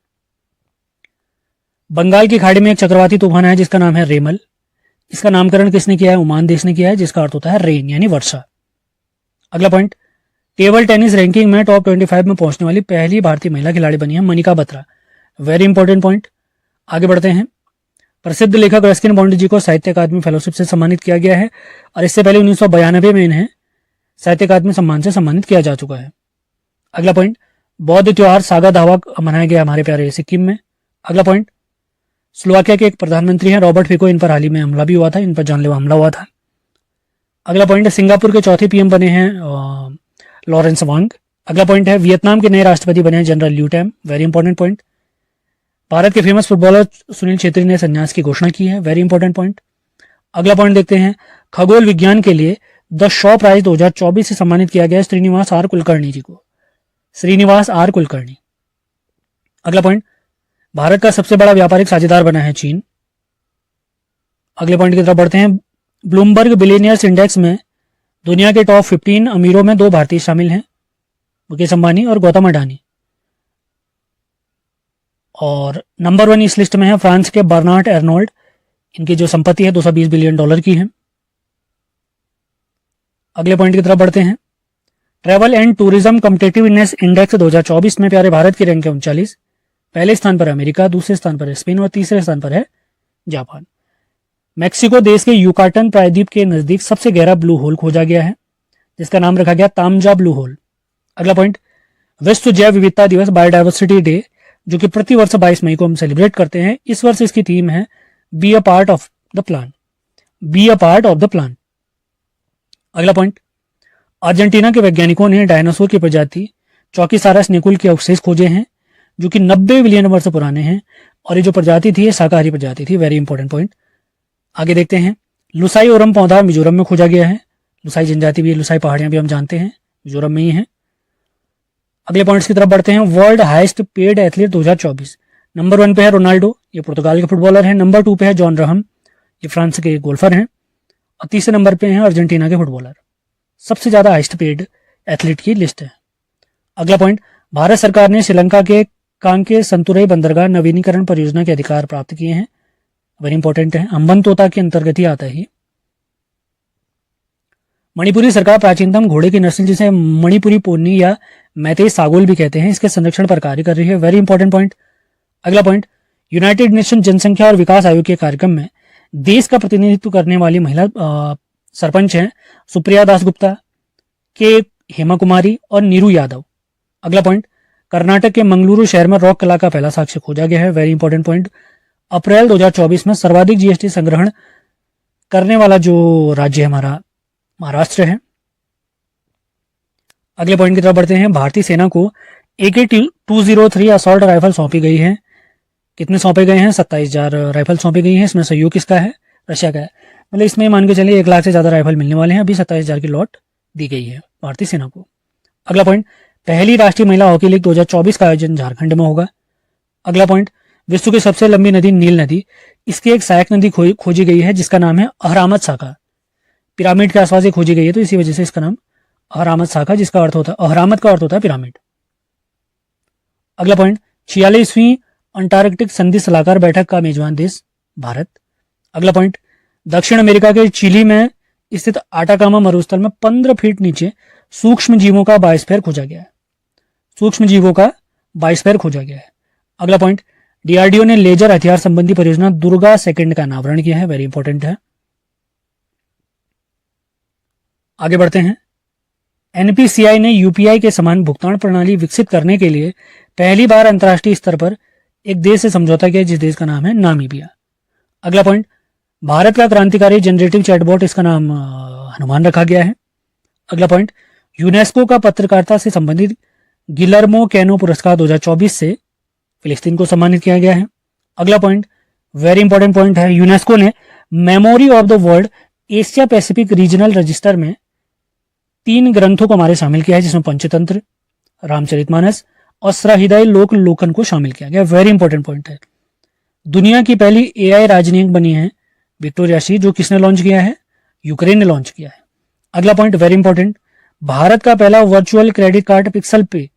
बंगाल की खाड़ी में एक चक्रवाती तूफान है जिसका नाम है रेमल। इसका नामकरण किसने किया है, ओमान देश ने किया है, जिसका अर्थ होता है रेन यानी वर्षा। अगला पॉइंट, टेबल टेनिस रैंकिंग में टॉप 25 में पहुंचने वाली पहली भारतीय महिला खिलाड़ी बनी है Manika Batra. Very important point. आगे बढ़ते हैं, प्रसिद्ध लेखक रस्किन बॉन्ड जी को साहित्य अकादमी फेलोशिप से सम्मानित किया गया है और इससे पहले 1992 में इन्हें साहित्य अकादमी सम्मान से सम्मानित किया जा चुका है। अगला पॉइंट, बौद्ध त्योहार सागा दावा मनाया गया हमारे प्यारे सिक्किम में। अगला पॉइंट, स्लोवाकिया के एक प्रधानमंत्री हैं रॉबर्ट फिको, इन पर हाल ही में हमला भी हुआ था, इन पर जानलेवा हमला हुआ था। अगला पॉइंट है, सिंगापुर के चौथे PM बने हैं लॉरेंस वांग। अगला पॉइंट है, वियतनाम के नए राष्ट्रपति बने हैं जनरल ल्यू टैम। Very important point. भारत के फेमस फुटबॉलर सुनील छेत्री ने संन्यास की घोषणा की है, वेरी इंपॉर्टेंट पॉइंट। अगला पॉइंट देखते हैं, खगोल विज्ञान के लिए द शॉ प्राइज 2024 से सम्मानित किया गया श्रीनिवास आर कुलकर्णी जी को, श्रीनिवास आर कुलकर्णी। अगला पॉइंट, भारत का सबसे बड़ा व्यापारिक साझेदार बना है चीन। अगले पॉइंट की तरफ बढ़ते हैं, ब्लूमबर्ग बिलियनियर्स इंडेक्स में दुनिया के टॉप 15 अमीरों में 2 भारतीय शामिल हैं, मुकेश अंबानी और गौतम अडानी। और नंबर 1 इस लिस्ट में है फ्रांस के बर्नार्ड एर्नोल्ड, इनकी जो संपत्ति है 220 बिलियन डॉलर की है। अगले पॉइंट की तरफ बढ़ते हैं, travel and tourism competitiveness index 2024 में प्यारे भारत की रैंक है 39। पहले स्थान पर है अमेरिका, दूसरे स्थान पर है स्पेन और तीसरे स्थान पर है जापान। मैक्सिको देश के युकाटन प्रायद्वीप के नजदीक सबसे गहरा ब्लू होल खोजा गया है, जिसका नाम रखा गया तामजा ब्लू होल। अगला पॉइंट, विश्व जैव विविधता दिवस बायोडाइवर्सिटी डे, जो कि प्रति वर्ष 22 मई को हम सेलिब्रेट करते हैं। इस वर्ष इसकी थीम है be a part of the plan, be a part of the plan. अगला पॉइंट, अर्जेंटीना के वैज्ञानिकों ने डायनासोर की प्रजाति चौकीसारस निकुल के अवशेष खोजे हैं, जो कि 90 बिलियन वर्ष पुराने हैं, और ये जो प्रजाति थी ये शाकाहारी प्रजाति थी, वेरी इंपॉर्टेंट पॉइंट। आगे देखते हैं, लुसाई ओरम पौधा मिजोरम में खोजा गया है। लुसाई जनजाति भी, लुसाई पहाड़ियां भी हम जानते हैं मिजोरम में ही है। अगले पॉइंट्स की तरफ बढ़ते हैं, world highest paid athlete 2024। Number 1 पे है रोनाल्डो, ये पुर्तगाल के फुटबॉलर हैं। नंबर 2 पे है जॉन रहम, ये फ्रांस के गोल्फर हैं। और तीसरे नंबर पे हैं अर्जेंटीना के फुटबॉलर। सबसे ज्यादा हाईएस्ट पेड एथलीट की लिस्ट है। अगला पॉइंट, भारत सरकार ने श्रीलंका के कांके संतुरई बंदरगाह नवीनीकरण परियोजना के अधिकार प्राप्त किए हैं, वेरी इंपॉर्टेंट है, हम्बनतोता के अंतर्गत ही आता है। मणिपुरी सरकार प्राचीनतम घोड़े की नस्ल, जिसे मणिपुरी पोन्नी या मैतेई सागोल भी कहते हैं, इसके संरक्षण पर कार्य कर रही है, वेरी इंपॉर्टेंट पॉइंट। अगला पॉइंट, यूनाइटेड नेशन जनसंख्या और विकास आयोग के कार्यक्रम में देश का प्रतिनिधित्व करने वाली महिला सरपंच हैं सुप्रिया दास गुप्ता, के हेमा कुमारी और नीरू यादव। अगला पॉइंट, कर्नाटक के मंगलुरु शहर में रॉक कला का पहला साक्ष्य खोजा गया है, वेरी इंपॉर्टेंट पॉइंट। अप्रैल 2024 में सर्वाधिक जीएसटी संग्रहण करने वाला जो राज्य है हमारा महाराष्ट्र है। अगले पॉइंट की तरफ बढ़ते हैं, भारतीय सेना को AK-203 असॉल्ट राइफल सौंपी गई है। कितने सौंपे गए हैं? 27,000 राइफल सौंपी गई हैं। इसमें सहयोग किसका है? रशिया का है। मतलब इसमें मान के चलिए 1 लाख से ज़्यादा राइफल मिलने वाले हैं। अभी 27,000 की लॉट दी गई है भारतीय सेना को। अगला पॉइंट, पहली राष्ट्रीय महिला हॉकी लीग 2024 का आयोजन झारखंड में होगा। अगला पॉइंट, विश्व की सबसे लंबी नदी नील नदी, इसकी एक सहायक नदी खोजी गई है जिसका नाम है अहरामत शाखा। पिरामिड के आसपास ही खोजी गई है तो इसी वजह से इसका नाम अहरामत शाखा, जिसका अर्थ होता है अहरामत का अर्थ होता है पिरामिड। अगला पॉइंट, 46वीं अंटार्कटिक संधि सलाहकार बैठक का मेजबान देश भारत। अगला पॉइंट, दक्षिण अमेरिका के चिली में स्थित आटाकामा मरुस्थल में 15 फीट नीचे सूक्ष्म जीवों का बायोस्फीयर खोजा गया है। सूक्ष्म जीवों का बायोस्फीयर खोजा गया है। अगला पॉइंट, डीआरडीओ ने लेजर हथियार संबंधी परियोजना दुर्गा सेकंड का अनावरण किया है, वेरी इंपॉर्टेंट है। आगे बढ़ते हैं, एनपीसीआई ने यूपीआई के समान भुगतान प्रणाली विकसित करने के लिए पहली बार अंतर्राष्ट्रीय स्तर पर एक देश से समझौता किया जिस देश का नाम है नामीबिया। अगला पॉइंट, भारत का क्रांतिकारी जनरेटिव चैटबॉट, इसका नाम हनुमान रखा गया है। अगला पॉइंट, यूनेस्को का पत्रकारिता से संबंधित गिलर्मो कैनो पुरस्कार 2024 से फिलिस्तीन को सम्मानित किया गया है। अगला पॉइंट, वेरी इंपॉर्टेंट पॉइंट है, यूनेस्को ने memory of the world Asia Pacific regional register में 3 ग्रंथों को हमारे शामिल किया है, जिसमें पंचतंत्र, रामचरितमानस और सहृदय लोक लोकन को शामिल किया गया, वेरी इंपॉर्टेंट पॉइंट है। दुनिया की पहली एआई राजनयिक बनी है विक्टोरिया शी, जो किसने लॉन्च किया है? यूक्रेन ने लॉन्च किया है। अगला पॉइंट, वेरी इंपॉर्टेंट, भारत का पहला वर्चुअल क्रेडिट कार्ड पिक्सल पे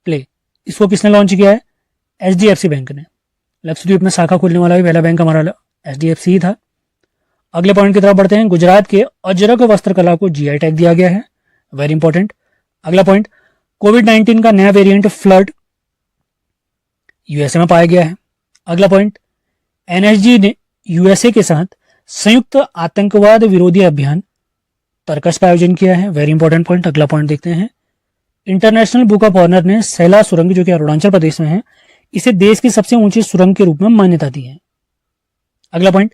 प्ले, इसको किसने लॉन्च किया है? एचडीएफसी बैंक ने। लक्षद्वीप में शाखा खोलने वाला भी पहला बैंक हमारा एचडीएफसी ही था। अगले पॉइंट की तरफ बढ़ते हैं, गुजरात के अजरक वस्त्रकला को जीआई टैग दिया गया है, वेरी इंपॉर्टेंट। अगला पॉइंट, कोविड-19 का नया वेरिएंट फ्लड यूएसए में पाया गया है। अगला पॉइंट, एनएसजी ने यूएसए के साथ संयुक्त आतंकवाद विरोधी अभियान तर्कस का आयोजन किया है, वेरी इंपॉर्टेंट पॉइंट। अगला पॉइंट देखते हैं, इंटरनेशनल बुक ऑफ ऑनर ने सैला सुरंग, जो कि अरुणाचल प्रदेश में है, इसे देश की सबसे ऊंची सुरंग के रूप में मान्यता दी है। अगला पॉइंट,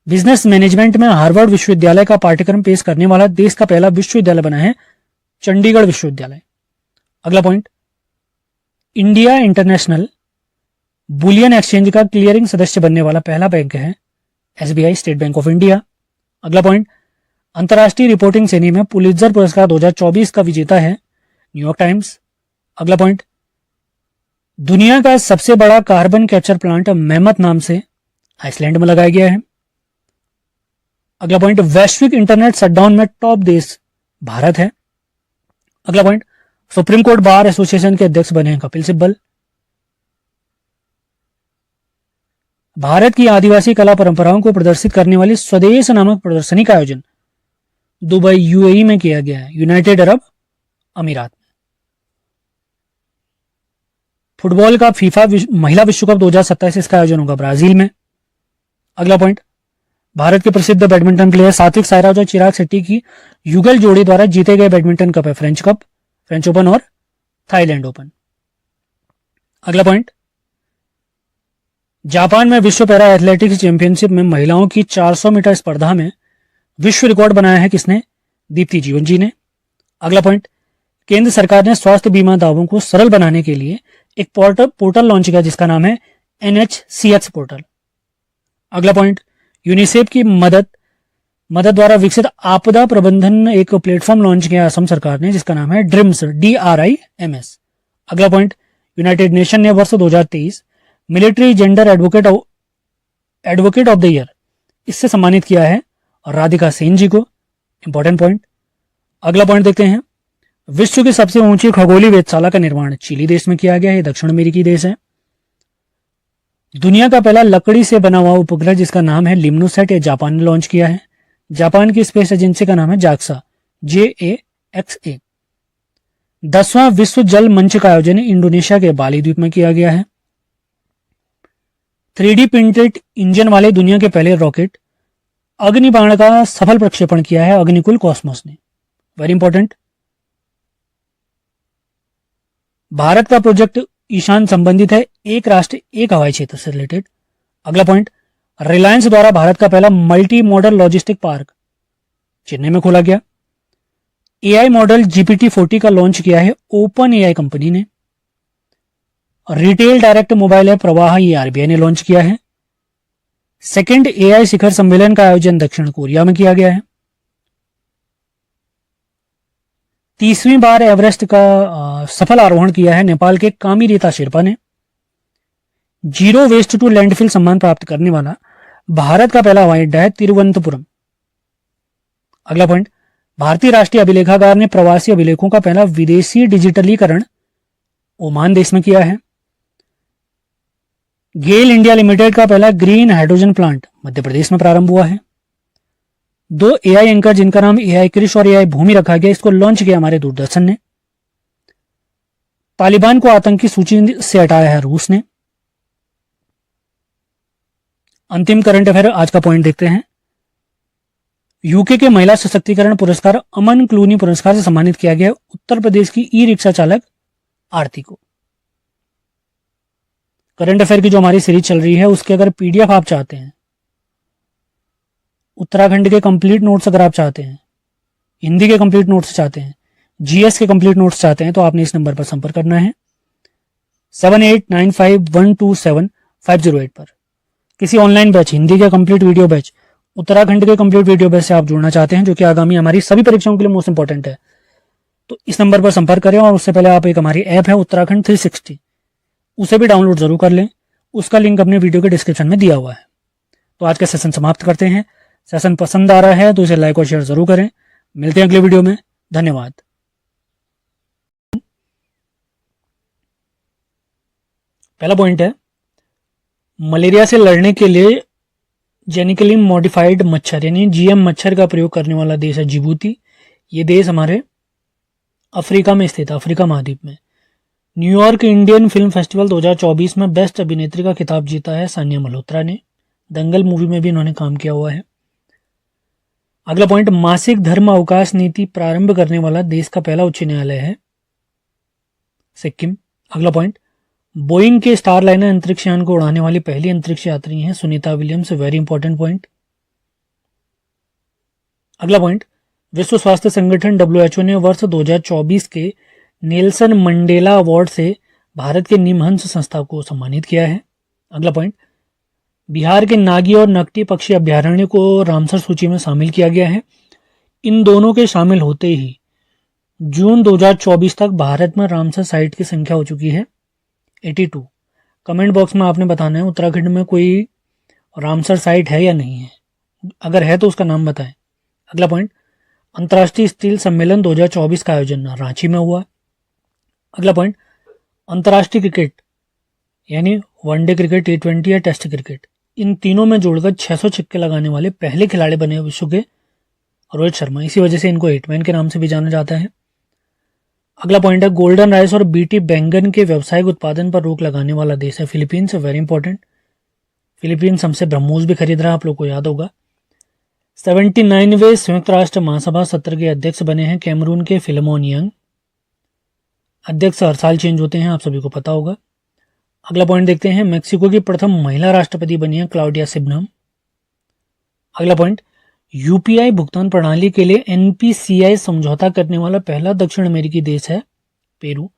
बिजनेस मैनेजमेंट में हार्वर्ड विश्वविद्यालय का पाठ्यक्रम पेश करने वाला देश का पहला विश्वविद्यालय बना है चंडीगढ़ विश्वविद्यालय। अगला point, India international bullion exchange का क्लियरिंग सदस्य बनने वाला पहला बैंक है SBI, state bank of India. अगला पॉइंट, अंतर्राष्ट्रीय रिपोर्टिंग श्रेणी में पुलित्जर पुरस्कार 2024 का विजेता है न्यूयॉर्क टाइम्स। अगला पॉइंट, दुनिया का सबसे बड़ा कार्बन कैप्चर प्लांट मेमत नाम से आइसलैंड में लगाया गया है। अगला पॉइंट, वैश्विक इंटरनेट शटडाउन में टॉप देश भारत है। अगला point, supreme court bar association के अध्यक्ष बने हैं कपिल सिब्बल। भारत की आदिवासी कला परंपराओं को प्रदर्शित करने वाली स्वदेश नामक प्रदर्शनी का आयोजन दुबई यूएई में किया गया है, यूनाइटेड अरब अमीरात में। फुटबॉल का फीफा महिला विश्व कप 2027 इसका आयोजन होगा ब्राजील में। अगला पॉइंट, भारत के प्रसिद्ध बैडमिंटन प्लेयर सात्विक साईराज और चिराग शेट्टी की युगल जोड़ी द्वारा जीते गए बैडमिंटन कप है फ्रेंच कप, फ्रेंच ओपन और थाईलैंड ओपन। अगला पॉइंट, जापान में विश्व पैरा एथलेटिक्स चैंपियनशिप में महिलाओं की 400 मीटर स्पर्धा में विश्व रिकॉर्ड बनाया है किसने? दीप्ति जीवन जी ने। अगला पॉइंट, केंद्र सरकार ने स्वास्थ्य बीमा दावों को सरल बनाने के लिए एक पोर्टल लॉन्च किया जिसका नाम है NHCX पोर्टल। अगला पॉइंट, यूनिसेफ की मदद द्वारा विकसित आपदा प्रबंधन एक प्लेटफॉर्म लॉन्च किया असम सरकार ने जिसका नाम है ड्रिम्स, DRIMS। अगला पॉइंट, यूनाइटेड नेशन ने वर्ष 2023 military gender advocate of the year इससे सम्मानित किया है राधिका सेन जी को। Important point. अगला पॉइंट देखते हैं, विश्व की सबसे ऊंची खगोलीय वेधशाला का निर्माण चिली देश में किया गया है, दक्षिण अमेरिकी देश है। दुनिया का पहला लकड़ी से बना हुआ उपग्रह जिसका नाम है लिम्नोसैट, ये जापान ने लॉन्च किया है। जापान की स्पेस एजेंसी का नाम है JAXA, JAXA। 10वां विश्व जल मंच का आयोजन इंडोनेशिया के बाली द्वीप में किया गया है। 3D प्रिंटेड इंजन वाले दुनिया के पहले रॉकेट अग्निबाण का सफल प्रक्षेपण किया है अग्निकुल कॉस्मोस ने। Very important. भारत का प्रोजेक्ट ईशान संबंधित है एक राष्ट्र एक हवाई क्षेत्र से रिलेटेड। अगला पॉइंट, रिलायंस द्वारा भारत का पहला multi modal logistic park Chennai में खोला गया। AI मॉडल GPT-40 का लॉन्च किया है ओपन AI कंपनी ने। रिटेल डायरेक्ट मोबाइल ऐप प्रवाह ये RBI ने लॉन्च किया है। सेकंड AI शिखर सम्मेलन का आयोजन दक्षिण कोरिया में किया गया है। 30वीं बार एवरेस्ट का सफल आरोहण किया है नेपाल के कामिरीता शेरपा ने। जीरो वेस्ट टू लैंडफिल सम्मान प्राप्त करने वाला भारत का पहला हवाई अड्डा है तिरुवनंतपुरम। अगला पॉइंट, भारतीय राष्ट्रीय अभिलेखागार ने प्रवासी अभिलेखों का पहला विदेशी डिजिटलीकरण ओमान देश में किया है। गेल इंडिया लिमिटेड का पहला green hydrogen plant Madhya Pradesh में प्रारंभ हुआ है। 2 AI एंकर जिनका नाम AI कृष और AI भूमि रखा गया, इसको लॉन्च किया हमारे दूरदर्शन ने। तालिबान को आतंकी सूची से हटाया है रूस ने। अंतिम करंट अफेयर आज का पॉइंट देखते हैं। यूके के महिला सशक्तिकरण पुरस्कार अमन क्लूनी पुरस्कार से सम्मानित किया गया उत्तर प्रदेश की ई-रिक्शा चालक आरती को। करंट अफेयर की जो हमारी सीरीज चल रही है उसके अगर PDF आप चाहते हैं, उत्तराखंड के कंप्लीट नोट्स अगर आप चाहते हैं, हिंदी के कंप्लीट नोट्स चाहते हैं, GS के कंप्लीट नोट्स चाहते हैं तो आपने इस नंबर पर संपर्क करना है 7895127508 पर। किसी ऑनलाइन बैच, हिंदी के कंप्लीट वीडियो बैच, उत्तराखंड के कंप्लीट वीडियो बैच से आप जुड़ना चाहते हैं जो कि आगामी हमारी सभी परीक्षाओं के लिए मोस्ट इंपॉर्टेंट है, तो इस नंबर पर संपर्क करें। और उससे पहले आप एक हमारी ऐप है उत्तराखंड 360, उसे भी डाउनलोड जरूर कर लें, उसका लिंक अपने वीडियो के डिस्क्रिप्शन में दिया हुआ है। तो आज का सेशन समाप्त करते हैं। सेशन पसंद आ रहा है तो इसे लाइक और शेयर जरूर करें। मिलते हैं अगले वीडियो में, धन्यवाद। पहला पॉइंट है, मलेरिया से लड़ने के लिए जेनेटिकली मॉडिफाइड मच्छर यानी GM मच्छर का प्रयोग करने वाला देश है जिबूती। ये देश हमारे अफ्रीका में स्थित है, अफ्रीका महाद्वीप में। न्यूयॉर्क इंडियन फिल्म फेस्टिवल 2024 में बेस्ट अभिनेत्री का खिताब जीता है सानिया मल्होत्रा ने। दंगल मूवी में भी इन्होंने काम किया हुआ है। अगला पॉइंट, मासिक धर्म अवकाश नीति प्रारंभ करने वाला देश का पहला उच्च न्यायालय है सिक्किम। अगला पॉइंट, बोइंग के स्टार लाइनर अंतरिक्ष यान को उड़ाने वाली पहली अंतरिक्ष यात्री हैं Sunita Williams. Very important point. अगला पॉइंट, विश्व स्वास्थ्य संगठन WHO ने वर्ष 2024 के नेल्सन मंडेला अवार्ड से भारत के निमहंस संस्था को सम्मानित किया है। अगला पॉइंट, बिहार के नागी और नकटी पक्षी अभ्यारण्य को रामसर सूची में शामिल किया गया है। इन दोनों के शामिल होते ही जून 2024 तक भारत में रामसर साइट की संख्या हो चुकी है 82। कमेंट बॉक्स में आपने बताना है उत्तराखंड में कोई रामसर साइट है या नहीं है, अगर है तो उसका नाम बताएं। अगला पॉइंट, अंतर्राष्ट्रीय स्टील सम्मेलन 2024 का आयोजन रांची में हुआ। अगला पॉइंट, अंतर्राष्ट्रीय क्रिकेट यानी वनडे क्रिकेट, T20 या टेस्ट क्रिकेट, इन तीनों में जोड़कर 600 छक्के लगाने वाले पहले खिलाड़ी बने विश्व के रोहित शर्मा। इसी वजह से इनको हिटमैन के नाम से भी जाना जाता है। अगला पॉइंट है, गोल्डन राइस और बीटी बैंगन के व्यावसायिक उत्पादन पर रोक लगाने वाला देश है फिलीपींस। वेरी इंपॉर्टेंट, फिलीपींस हमसे ब्रह्मोस भी खरीद रहा है, आप लोग को याद होगा। 79वें संयुक्त राष्ट्र महासभा सत्र के अध्यक्ष बने हैं कैमरून के फिलमोन यंग। अध्यक्ष हर साल चेंज होते हैं, आप सभी को पता होगा। अगला पॉइंट देखते हैं, मेक्सिको की प्रथम महिला राष्ट्रपति बनी है क्लाउडिया शिबनम। अगला पॉइंट, यूपीआई भुगतान प्रणाली के लिए एनपीसीआई समझौता करने वाला पहला दक्षिण अमेरिकी देश है पेरू।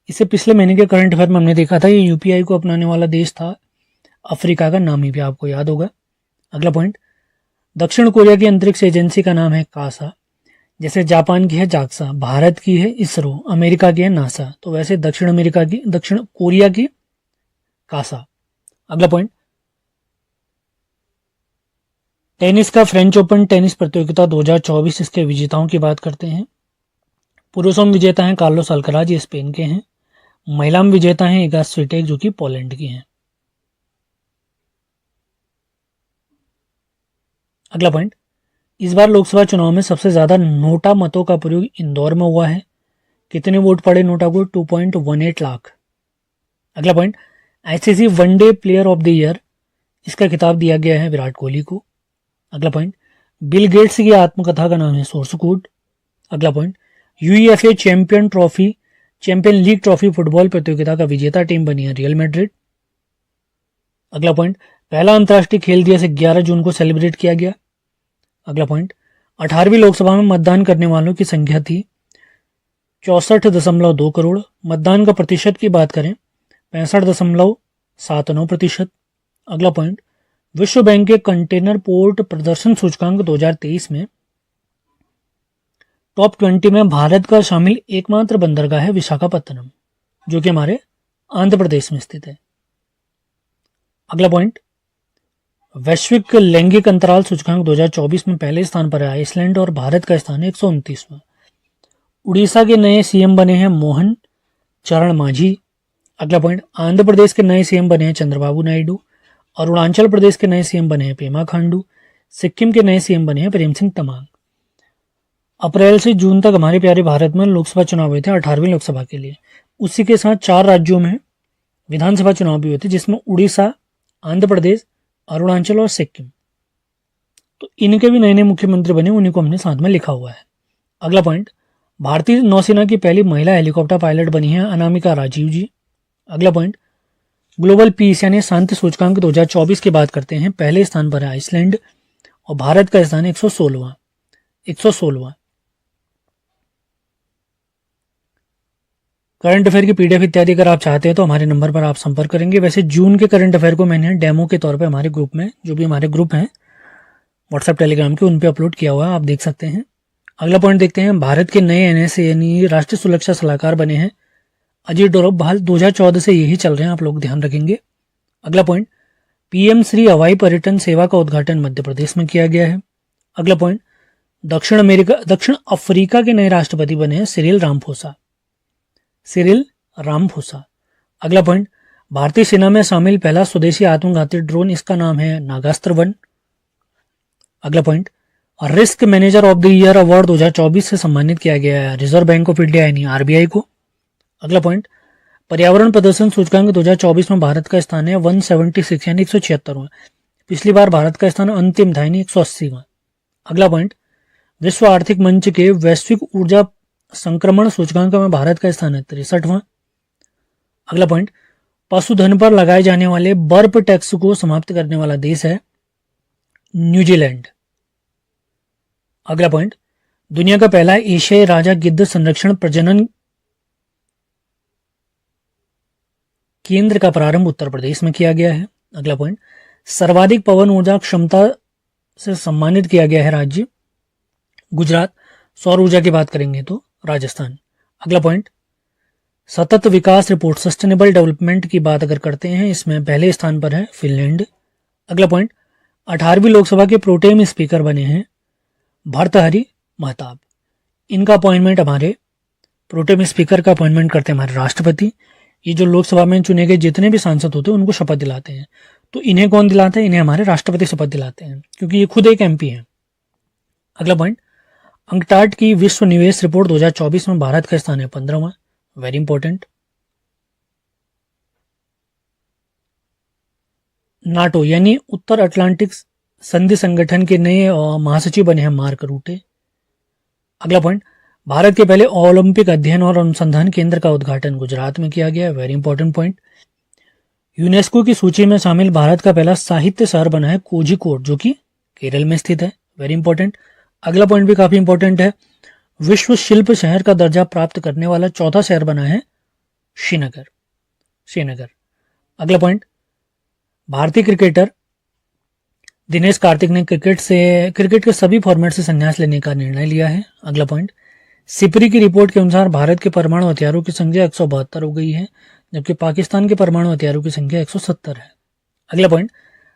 इसे पिछले महीने के करंट अफेयर में हमने देखा था, ये यूपीआई को अपनाने वाला देश था अफ्रीका का, नाम ही भी आपको याद होगा। अगला पॉइंट, दक्षिण कोरिया की अंतरिक्ष एजेंसी का नाम है कासा। जैसे जापान की है जाक्सा, भारत की है इसरो, अमेरिका की है नासा, तो वैसे दक्षिण कोरिया की कासा। अगला पॉइंट, टेनिस का फ्रेंच ओपन टेनिस प्रतियोगिता 2024, इसके विजेताओं की बात करते हैं। पुरुषों में विजेता हैं कार्लोस अल्कराज, ये स्पेन के हैं। महिला में विजेता हैं इगा स्विटेक, जो कि पोलैंड की हैं। अगला पॉइंट, इस बार लोकसभा चुनाव में सबसे ज्यादा नोटा मतों का प्रयोग इंदौर में हुआ है। कितने वोट पड़े नोटा को? 2.18 लाख। अगला point, ICC one day player of the year, इसका खिताब दिया गया है विराट कोहली को। अगला पॉइंट, बिल गेट्स की आत्मकथा का नाम है सोर्स कोड। अगला point, UEFA champion league trophy football प्रतियोगिता का विजेता टीम बनी है रियल मैड्रिड। अगला पॉइंट, पहला अंतर्राष्ट्रीय खेल दिवस 11 जून को सेलिब्रेट किया गया। अगला पॉइंट, 18वीं लोकसभा में मतदान करने वालों की संख्या थी 64.2 करोड़। मतदान का प्रतिशत की बात करें 65.79%। अगला पॉइंट, विश्व बैंक के कंटेनर पोर्ट प्रदर्शन सूचकांक 2023 में टॉप 20 में भारत का शामिल एकमात्र बंदरगाह है विशाखापत्तनम, जो कि हमारे आंध्र प्रदेश में स्थित है। अगला पॉइंट, वैश्विक लैंगिक अंतराल सूचकांक 2024 में पहले स्थान पर है आइसलैंड और भारत का स्थान है 129वां। उड़ीसा के नए सीएम बने हैं मोहन चरण मांझी। अगला पॉइंट, आंध्र प्रदेश के नए सीएम बने हैं चंद्रबाबू नायडू। अरुणाचल प्रदेश के नए सीएम बने हैं पेमा खांडू। सिक्किम के नए सीएम बने हैं प्रेम सिंह तमांग। अप्रैल से जून तक हमारे प्यारे भारत में लोकसभा चुनाव हुए थे 18वीं लोकसभा के लिए। उसी के साथ 4 राज्यों में विधानसभा चुनाव भी हुए थे, जिसमें उड़ीसा, आंध्र प्रदेश, अरुणाचल और सिक्किम। तो इनके भी नए नए मुख्यमंत्री बने, उन्हीं को हमने साथ में लिखा हुआ है। अगला पॉइंट, भारतीय नौसेना की पहली महिला हेलीकॉप्टर पायलट बनी है अनामिका राजीव जी। अगला पॉइंट, ग्लोबल पीस यानी शांति सूचकांक 2024 की बात करते हैं, पहले स्थान पर है आइसलैंड और भारत का स्थान 116वां। करंट अफेयर की पीडीएफ इत्यादि अगर आप चाहते हैं तो हमारे नंबर पर आप संपर्क करेंगे। वैसे जून के करंट अफेयर को मैंने डेमो के तौर पे हमारे ग्रुप में, जो भी हमारे ग्रुप हैं व्हाट्सएप टेलीग्राम के, उन पे अपलोड किया हुआ है, आप देख सकते हैं। अगला पॉइंट देखते हैं, भारत के नए एनएसए यानी राष्ट्रीय सुरक्षा सलाहकार बने हैं अजीत डोभाल। बहाल 2014 से यही चल रहे हैं, आप लोग ध्यान रखेंगे। अगला पॉइंट, पीएम श्री हवाई पर्यटन सेवा का उद्घाटन मध्य प्रदेश में किया गया है। अगला पॉइंट, दक्षिण अफ्रीका के नए राष्ट्रपति बने हैं सिरिल रामफोसा। अगला पॉइंट, भारतीय सेना में शामिल पहला स्वदेशी आत्मघाती ड्रोन, इसका नाम है नागास्त्र 1। अगला point, risk manager of the year award 2024 से सम्मानित किया गया है रिजर्व बैंक ऑफ इंडिया यानी आरबीआई को। अगला पॉइंट, पर्यावरण प्रदर्शन सूचकांक 2024 में भारत का स्थान है 176 यानी 176वां। पिछली बार भारत का स्थान अंतिम था यानी 180वां। अगला पॉइंट, विश्व आर्थिक मंच के वैश्विक ऊर्जा संक्रमण सूचकांक में भारत का स्थान है 63वां। अगला पॉइंट, पशुधन पर लगाए जाने वाले बर्प टैक्स को समाप्त करने वाला देश है न्यूजीलैंड। अगला पॉइंट, दुनिया का पहला एशियाई राजा गिद्ध संरक्षण प्रजनन केंद्र का प्रारंभ उत्तर प्रदेश में किया गया है। अगला पॉइंट, सर्वाधिक पवन ऊर्जा क्षमता से सम्मानित किया गया है राज्य गुजरात। सौर ऊर्जा की बात करेंगे तो राजस्थान। अगला पॉइंट, सतत विकास रिपोर्ट सस्टेनेबल डेवलपमेंट की बात अगर करते हैं, इसमें पहले स्थान पर है फिनलैंड। अगला पॉइंट, 18वीं लोकसभा के प्रोटेम स्पीकर बने हैं भर्तहरि महताब। इनका अपॉइंटमेंट हमारे प्रोटेम स्पीकर का अपॉइंटमेंट करते हैं हमारे राष्ट्रपति। ये जो लोकसभा में चुने गए जितने भी सांसद होते हैं उनको शपथ दिलाते हैं। तो इन्हें कौन दिलाता है? इन्हें हमारे राष्ट्रपति शपथ दिलाते हैं, क्योंकि ये खुद एक एमपी है। अगला पॉइंट, अंकटाड की विश्व निवेश रिपोर्ट 2024 में भारत का स्थान है 15वां। Very important. नाटो यानी उत्तर अटलांटिक संधि संगठन के नए महासचिव बने हैं मार्क रूटे। अगला पॉइंट, भारत के पहले ओलंपिक अध्ययन और अनुसंधान केंद्र का उद्घाटन गुजरात में किया गया है। Very important point. यूनेस्को की सूची में शामिल भारत का पहला साहित्य शहर बना है कोझिकोड, जो कि केरल में स्थित है। Very important. अगला पॉइंट भी काफी इंपॉर्टेंट है। विश्व शिल्प शहर का दर्जा प्राप्त करने वाला चौथा शहर बना है श्रीनगर। अगला पॉइंट, भारतीय क्रिकेटर दिनेश कार्तिक ने क्रिकेट के सभी फॉर्मेट से संन्यास लेने का निर्णय लिया है। अगला पॉइंट, सिपरी की रिपोर्ट के अनुसार भारत के परमाणु हथियारों की संख्या 172 हो गई है, जबकि पाकिस्तान के परमाणु हथियारों की संख्या 170 है। अगला पॉइंट,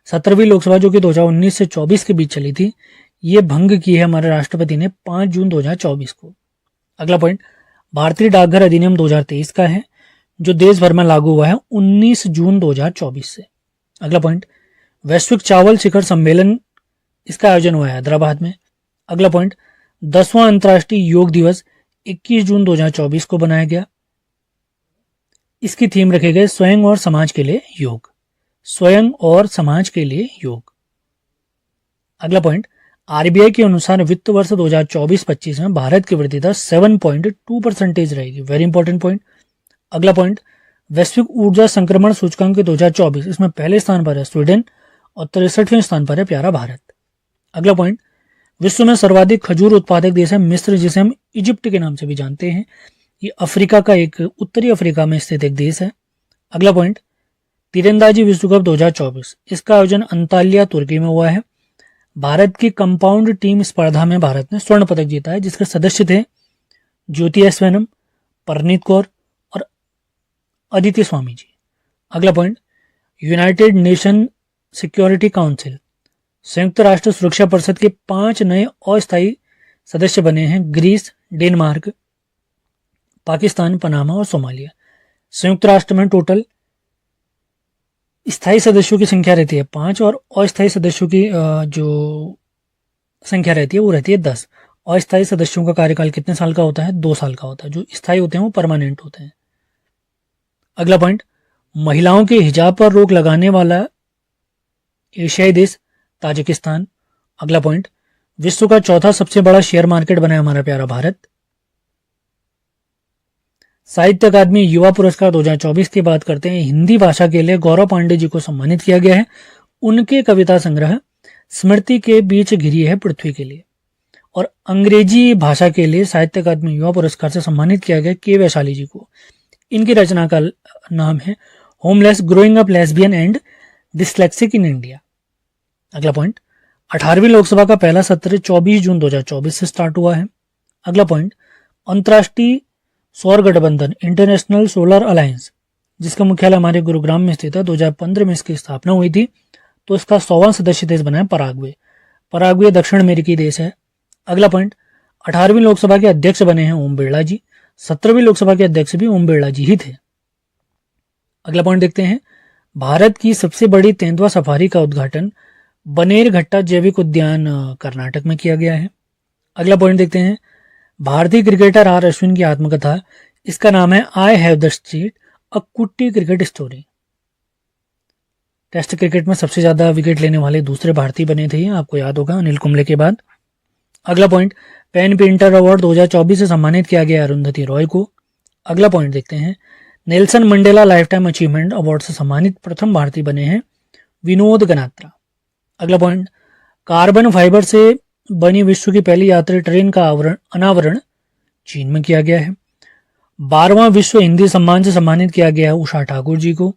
17वीं लोकसभा जो कि 2019 से 24 के बीच चली थी, ये भंग की है हमारे राष्ट्रपति ने 5 जून 2024 को। अगला पॉइंट, भारतीय डाकघर अधिनियम 2023 का है, जो देश भर में लागू हुआ है 19 जून 2024 से। अगला पॉइंट, वैश्विक चावल शिखर सम्मेलन, इसका आयोजन हुआ है हैदराबाद में। अगला पॉइंट, 10वां अंतर्राष्ट्रीय योग दिवस 21 जून 2024 को बनाया गया। इसकी थीम रखे गए स्वयं और समाज के लिए योग। स्वयं और समाज के लिए योग। अगला पॉइंट, आरबीआई के अनुसार वित्त वर्ष 2024-25 में भारत की वृद्धि दर 7.2% रहेगी। Very important point. अगला पॉइंट, वैश्विक ऊर्जा संक्रमण सूचकांक 2024, इसमें पहले स्थान पर है स्वीडन और 63वें स्थान पर है प्यारा भारत। अगला पॉइंट, विश्व में सर्वाधिक खजूर उत्पादक देश है मिस्र, जिसे हम इजिप्ट के नाम से भी जानते हैं। ये अफ्रीका का उत्तरी अफ्रीका में स्थित एक देश है। अगला पॉइंट, तीरंदाजी विश्व कप 2024, इसका आयोजन अंताल्या तुर्की में हुआ है। भारत की कंपाउंड टीम स्पर्धा में भारत ने स्वर्ण पदक जीता है, जिसके सदस्य थे ज्योति एस वेनम, परनीत कौर और अदिति स्वामी जी। अगला point, United nation security council, संयुक्त राष्ट्र सुरक्षा परिषद के 5 नए अस्थायी सदस्य बने हैं ग्रीस, डेनमार्क, पाकिस्तान, पनामा और सोमालिया। संयुक्त राष्ट्र में टोटल स्थायी सदस्यों की संख्या रहती है 5 और अस्थायी सदस्यों की जो संख्या रहती है वो रहती है 10। अस्थायी सदस्यों का कार्यकाल कितने साल का होता है? 2 साल का होता है। जो स्थायी होते हैं वो परमानेंट होते हैं। अगला पॉइंट, महिलाओं के हिजाब पर रोक लगाने वाला एशियाई देश ताजिकिस्तान। अगला पॉइंट, विश्व का चौथा सबसे बड़ा शेयर मार्केट बना है हमारा प्यारा भारत। साहित्य अकादमी युवा पुरस्कार 2024 की बात करते हैं। हिंदी भाषा के लिए गौरव पांडे जी को सम्मानित किया गया है। उनके कविता संग्रह स्मृति के बीच घिरी है पृथ्वी के लिए। और अंग्रेजी भाषा के लिए साहित्य अकादमी युवा पुरस्कार से सम्मानित किया गया के वैशाली जी को। इनकी रचना का नाम है homeless, growing up lesbian and dyslexic in India. अगला पॉइंट, 18वीं लोकसभा का पहला सत्र 24 जून 2024 से स्टार्ट हुआ है। अगला पॉइंट, अंतर्राष्ट्रीय सौर गठबंधन इंटरनेशनल सोलर अलायंस, जिसका मुख्यालय हमारे गुरुग्राम में स्थित है, 2015 में इसकी स्थापना हुई थी। तो इसका 100वां सदस्य देश बना है पराग्वे। पराग्वे दक्षिण अमेरिकी देश है। अगला पॉइंट, 18वीं लोकसभा के अध्यक्ष बने हैं ओम बिरला जी। 17वीं लोकसभा के अध्यक्ष भी ओम बिरला जी ही थे। अगला पॉइंट देखते हैं, भारत की सबसे बड़ी तेंदुआ सफारी का उद्घाटन बनेरघट्टा जैविक उद्यान कर्नाटक में किया गया है। अगला पॉइंट देखते हैं, भारतीय क्रिकेटर आर अश्विन की आत्मकथा, इसका नाम है आई हैव द स्ट्रीट अ कुट्टी क्रिकेट स्टोरी। टेस्ट क्रिकेट में सबसे ज्यादा विकेट लेने वाले दूसरे भारतीय बने थे, आपको याद होगा, अनिल कुंबले के बाद। अगला पॉइंट, पेन पेंटर अवार्ड 2024 से सम्मानित किया गया अरुंधति रॉय को। अगला पॉइंट देखते हैं, Nelson Mandela life time achievement award से सम्मानित प्रथम भारतीय बने हैं विनोद गनात्रा। अगला पॉइंट, कार्बन फाइबर से बनी विश्व की पहली यात्री ट्रेन का अनावरण चीन में किया गया है। 12वां विश्व हिंदी सम्मान से सम्मानित किया गया है उषा ठाकुर जी को।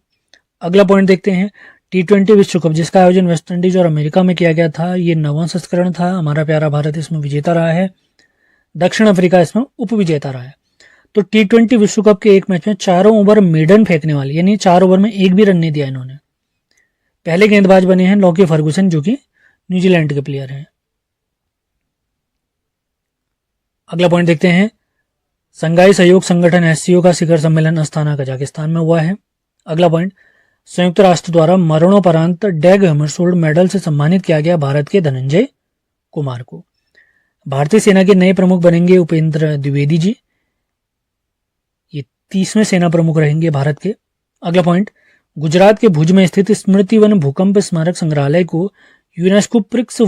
अगला पॉइंट देखते हैं, T20 विश्व कप जिसका आयोजन वेस्ट इंडीज और अमेरिका में किया गया था, ये 9वां संस्करण था। हमारा प्यारा भारत इसमें विजेता रहा है, दक्षिण अफ्रीका इसमें उप विजेता रहा है। तो T20 विश्व कप के एक मैच में 4 ओवर मेडन फेंकने वाले, यानी 4 ओवर में एक भी रन नहीं दिया इन्होंने, पहले गेंदबाज बने हैं लॉकी फर्गुसन, जो कि न्यूजीलैंड के प्लेयर हैं। अगला पॉइंट देखते हैं, संघाई सहयोग संगठन एससीओ का शिखर सम्मेलन अस्ताना कजाकिस्तान में हुआ है। अगला पॉइंट, संयुक्त राष्ट्र द्वारा मरणोपरांत डैग हैमरशोल्ड मेडल से सम्मानित किया गया भारत के धनंजय कुमार को। भारतीय सेना के नए प्रमुख बनेंगे उपेंद्र द्विवेदी जी, ये 30वें सेना प्रमुख रहेंगे भारत के। अगला पॉइंट, गुजरात के भुज में स्थित स्मृति वन भूकंप स्मारक संग्रहालय को यूनेस्को प्रिक्स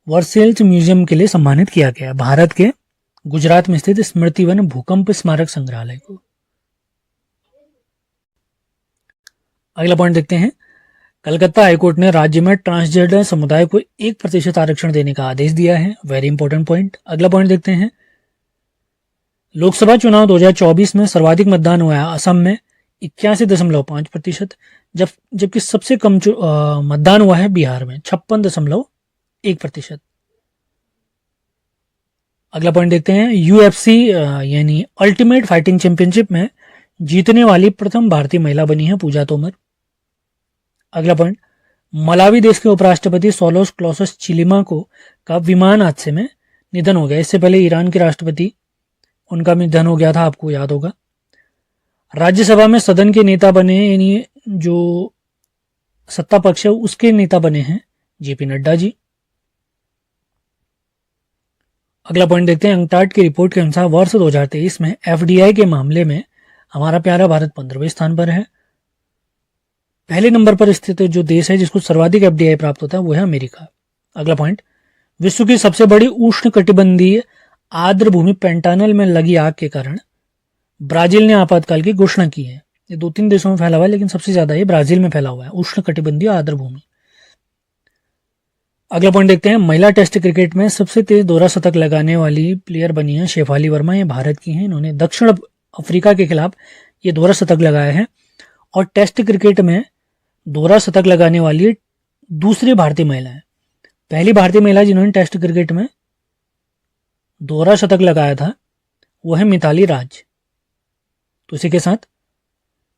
वर्सेल्स म्यूजियम के लिए सम्मानित किया गया। भारत के गुजरात में स्थित स्मृति वन भूकंप स्मारक संग्रहालय को। अगला पॉइंट देखते हैं, कलकत्ता हाईकोर्ट ने राज्य में ट्रांसजेंडर समुदाय को 1% आरक्षण देने का आदेश दिया है। Very important point. अगला पॉइंट देखते हैं, लोकसभा चुनाव 2024 में सर्वाधिक मतदान हुआ है असम में 81.5%, जबकि सबसे कम मतदान हुआ है बिहार में 56.1%। अगला पॉइंट देखते हैं, यूएफसी यानी अल्टीमेट फाइटिंग चैंपियनशिप में जीतने वाली प्रथम भारतीय महिला बनी है पूजा तोमर। अगला पॉइंट, मलावी देश के उपराष्ट्रपति सोलोस क्लॉसस चिलिमा का विमान हादसे में निधन हो गया। इससे पहले ईरान के राष्ट्रपति, उनका भी निधन हो गया था, आपको याद होगा। राज्यसभा में सदन के नेता बने, यानी जो सत्ता पक्ष है उसके नेता बने हैं जेपी नड्डा जी। अगला पॉइंट देखते हैं, अंकटाड की रिपोर्ट के अनुसार वर्ष 2023 में एफडीआई के मामले में हमारा प्यारा भारत 15वें स्थान पर है। पहले नंबर पर स्थित जो देश है जिसको सर्वाधिक एफडीआई प्राप्त होता है वो है अमेरिका। अगला पॉइंट, विश्व की सबसे बड़ी उष्ण कटिबंधीय आर्द्र भूमि पेंटानल में लगी आग के कारण ब्राजील ने आपातकाल की घोषणा की है। ये 2-3 देशों में फैला हुआ है, लेकिन सबसे ज्यादा ये ब्राजील में फैला हुआ है, उष्ण कटिबंधीय आर्द्र भूमि। अगला पॉइंट देखते हैं, महिला टेस्ट क्रिकेट में सबसे तेज दोहरा शतक लगाने वाली प्लेयर बनी है शेफाली वर्मा, ये भारत की हैं। इन्होंने दक्षिण अफ्रीका के खिलाफ ये दोहरा शतक लगाया है और टेस्ट क्रिकेट में दोहरा शतक लगाने वाली दूसरी भारतीय महिला है। पहली भारतीय महिला जिन्होंने टेस्ट क्रिकेट में दोहरा शतक लगाया था वो है मिताली राज। तो इसी के साथ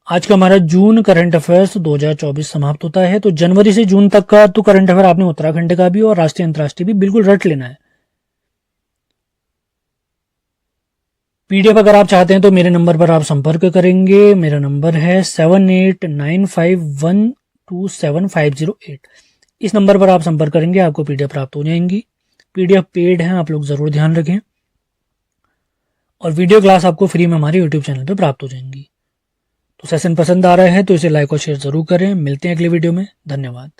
आज का हमारा जून करंट अफेयर्स 2024 समाप्त होता है। तो जनवरी से जून तक का तो करंट अफेयर आपने उत्तराखंड का भी और राष्ट्रीय अंतर्राष्ट्रीय भी बिल्कुल रट लेना है। पीडीएफ अगर आप चाहते हैं तो मेरे नंबर पर आप संपर्क करेंगे। मेरा नंबर है 7895127508। इस नंबर पर आप संपर्क करेंगे, आपको पीडीएफ प्राप्त हो जाएंगी। पीडीएफ पेड है, आप लोग जरूर ध्यान रखें। और वीडियो क्लास आपको फ्री में हमारे यूट्यूब चैनल पर प्राप्त हो जाएंगी। तो सेशन पसंद आ रहा है तो इसे लाइक और शेयर जरूर करें। मिलते हैं अगले वीडियो में। धन्यवाद।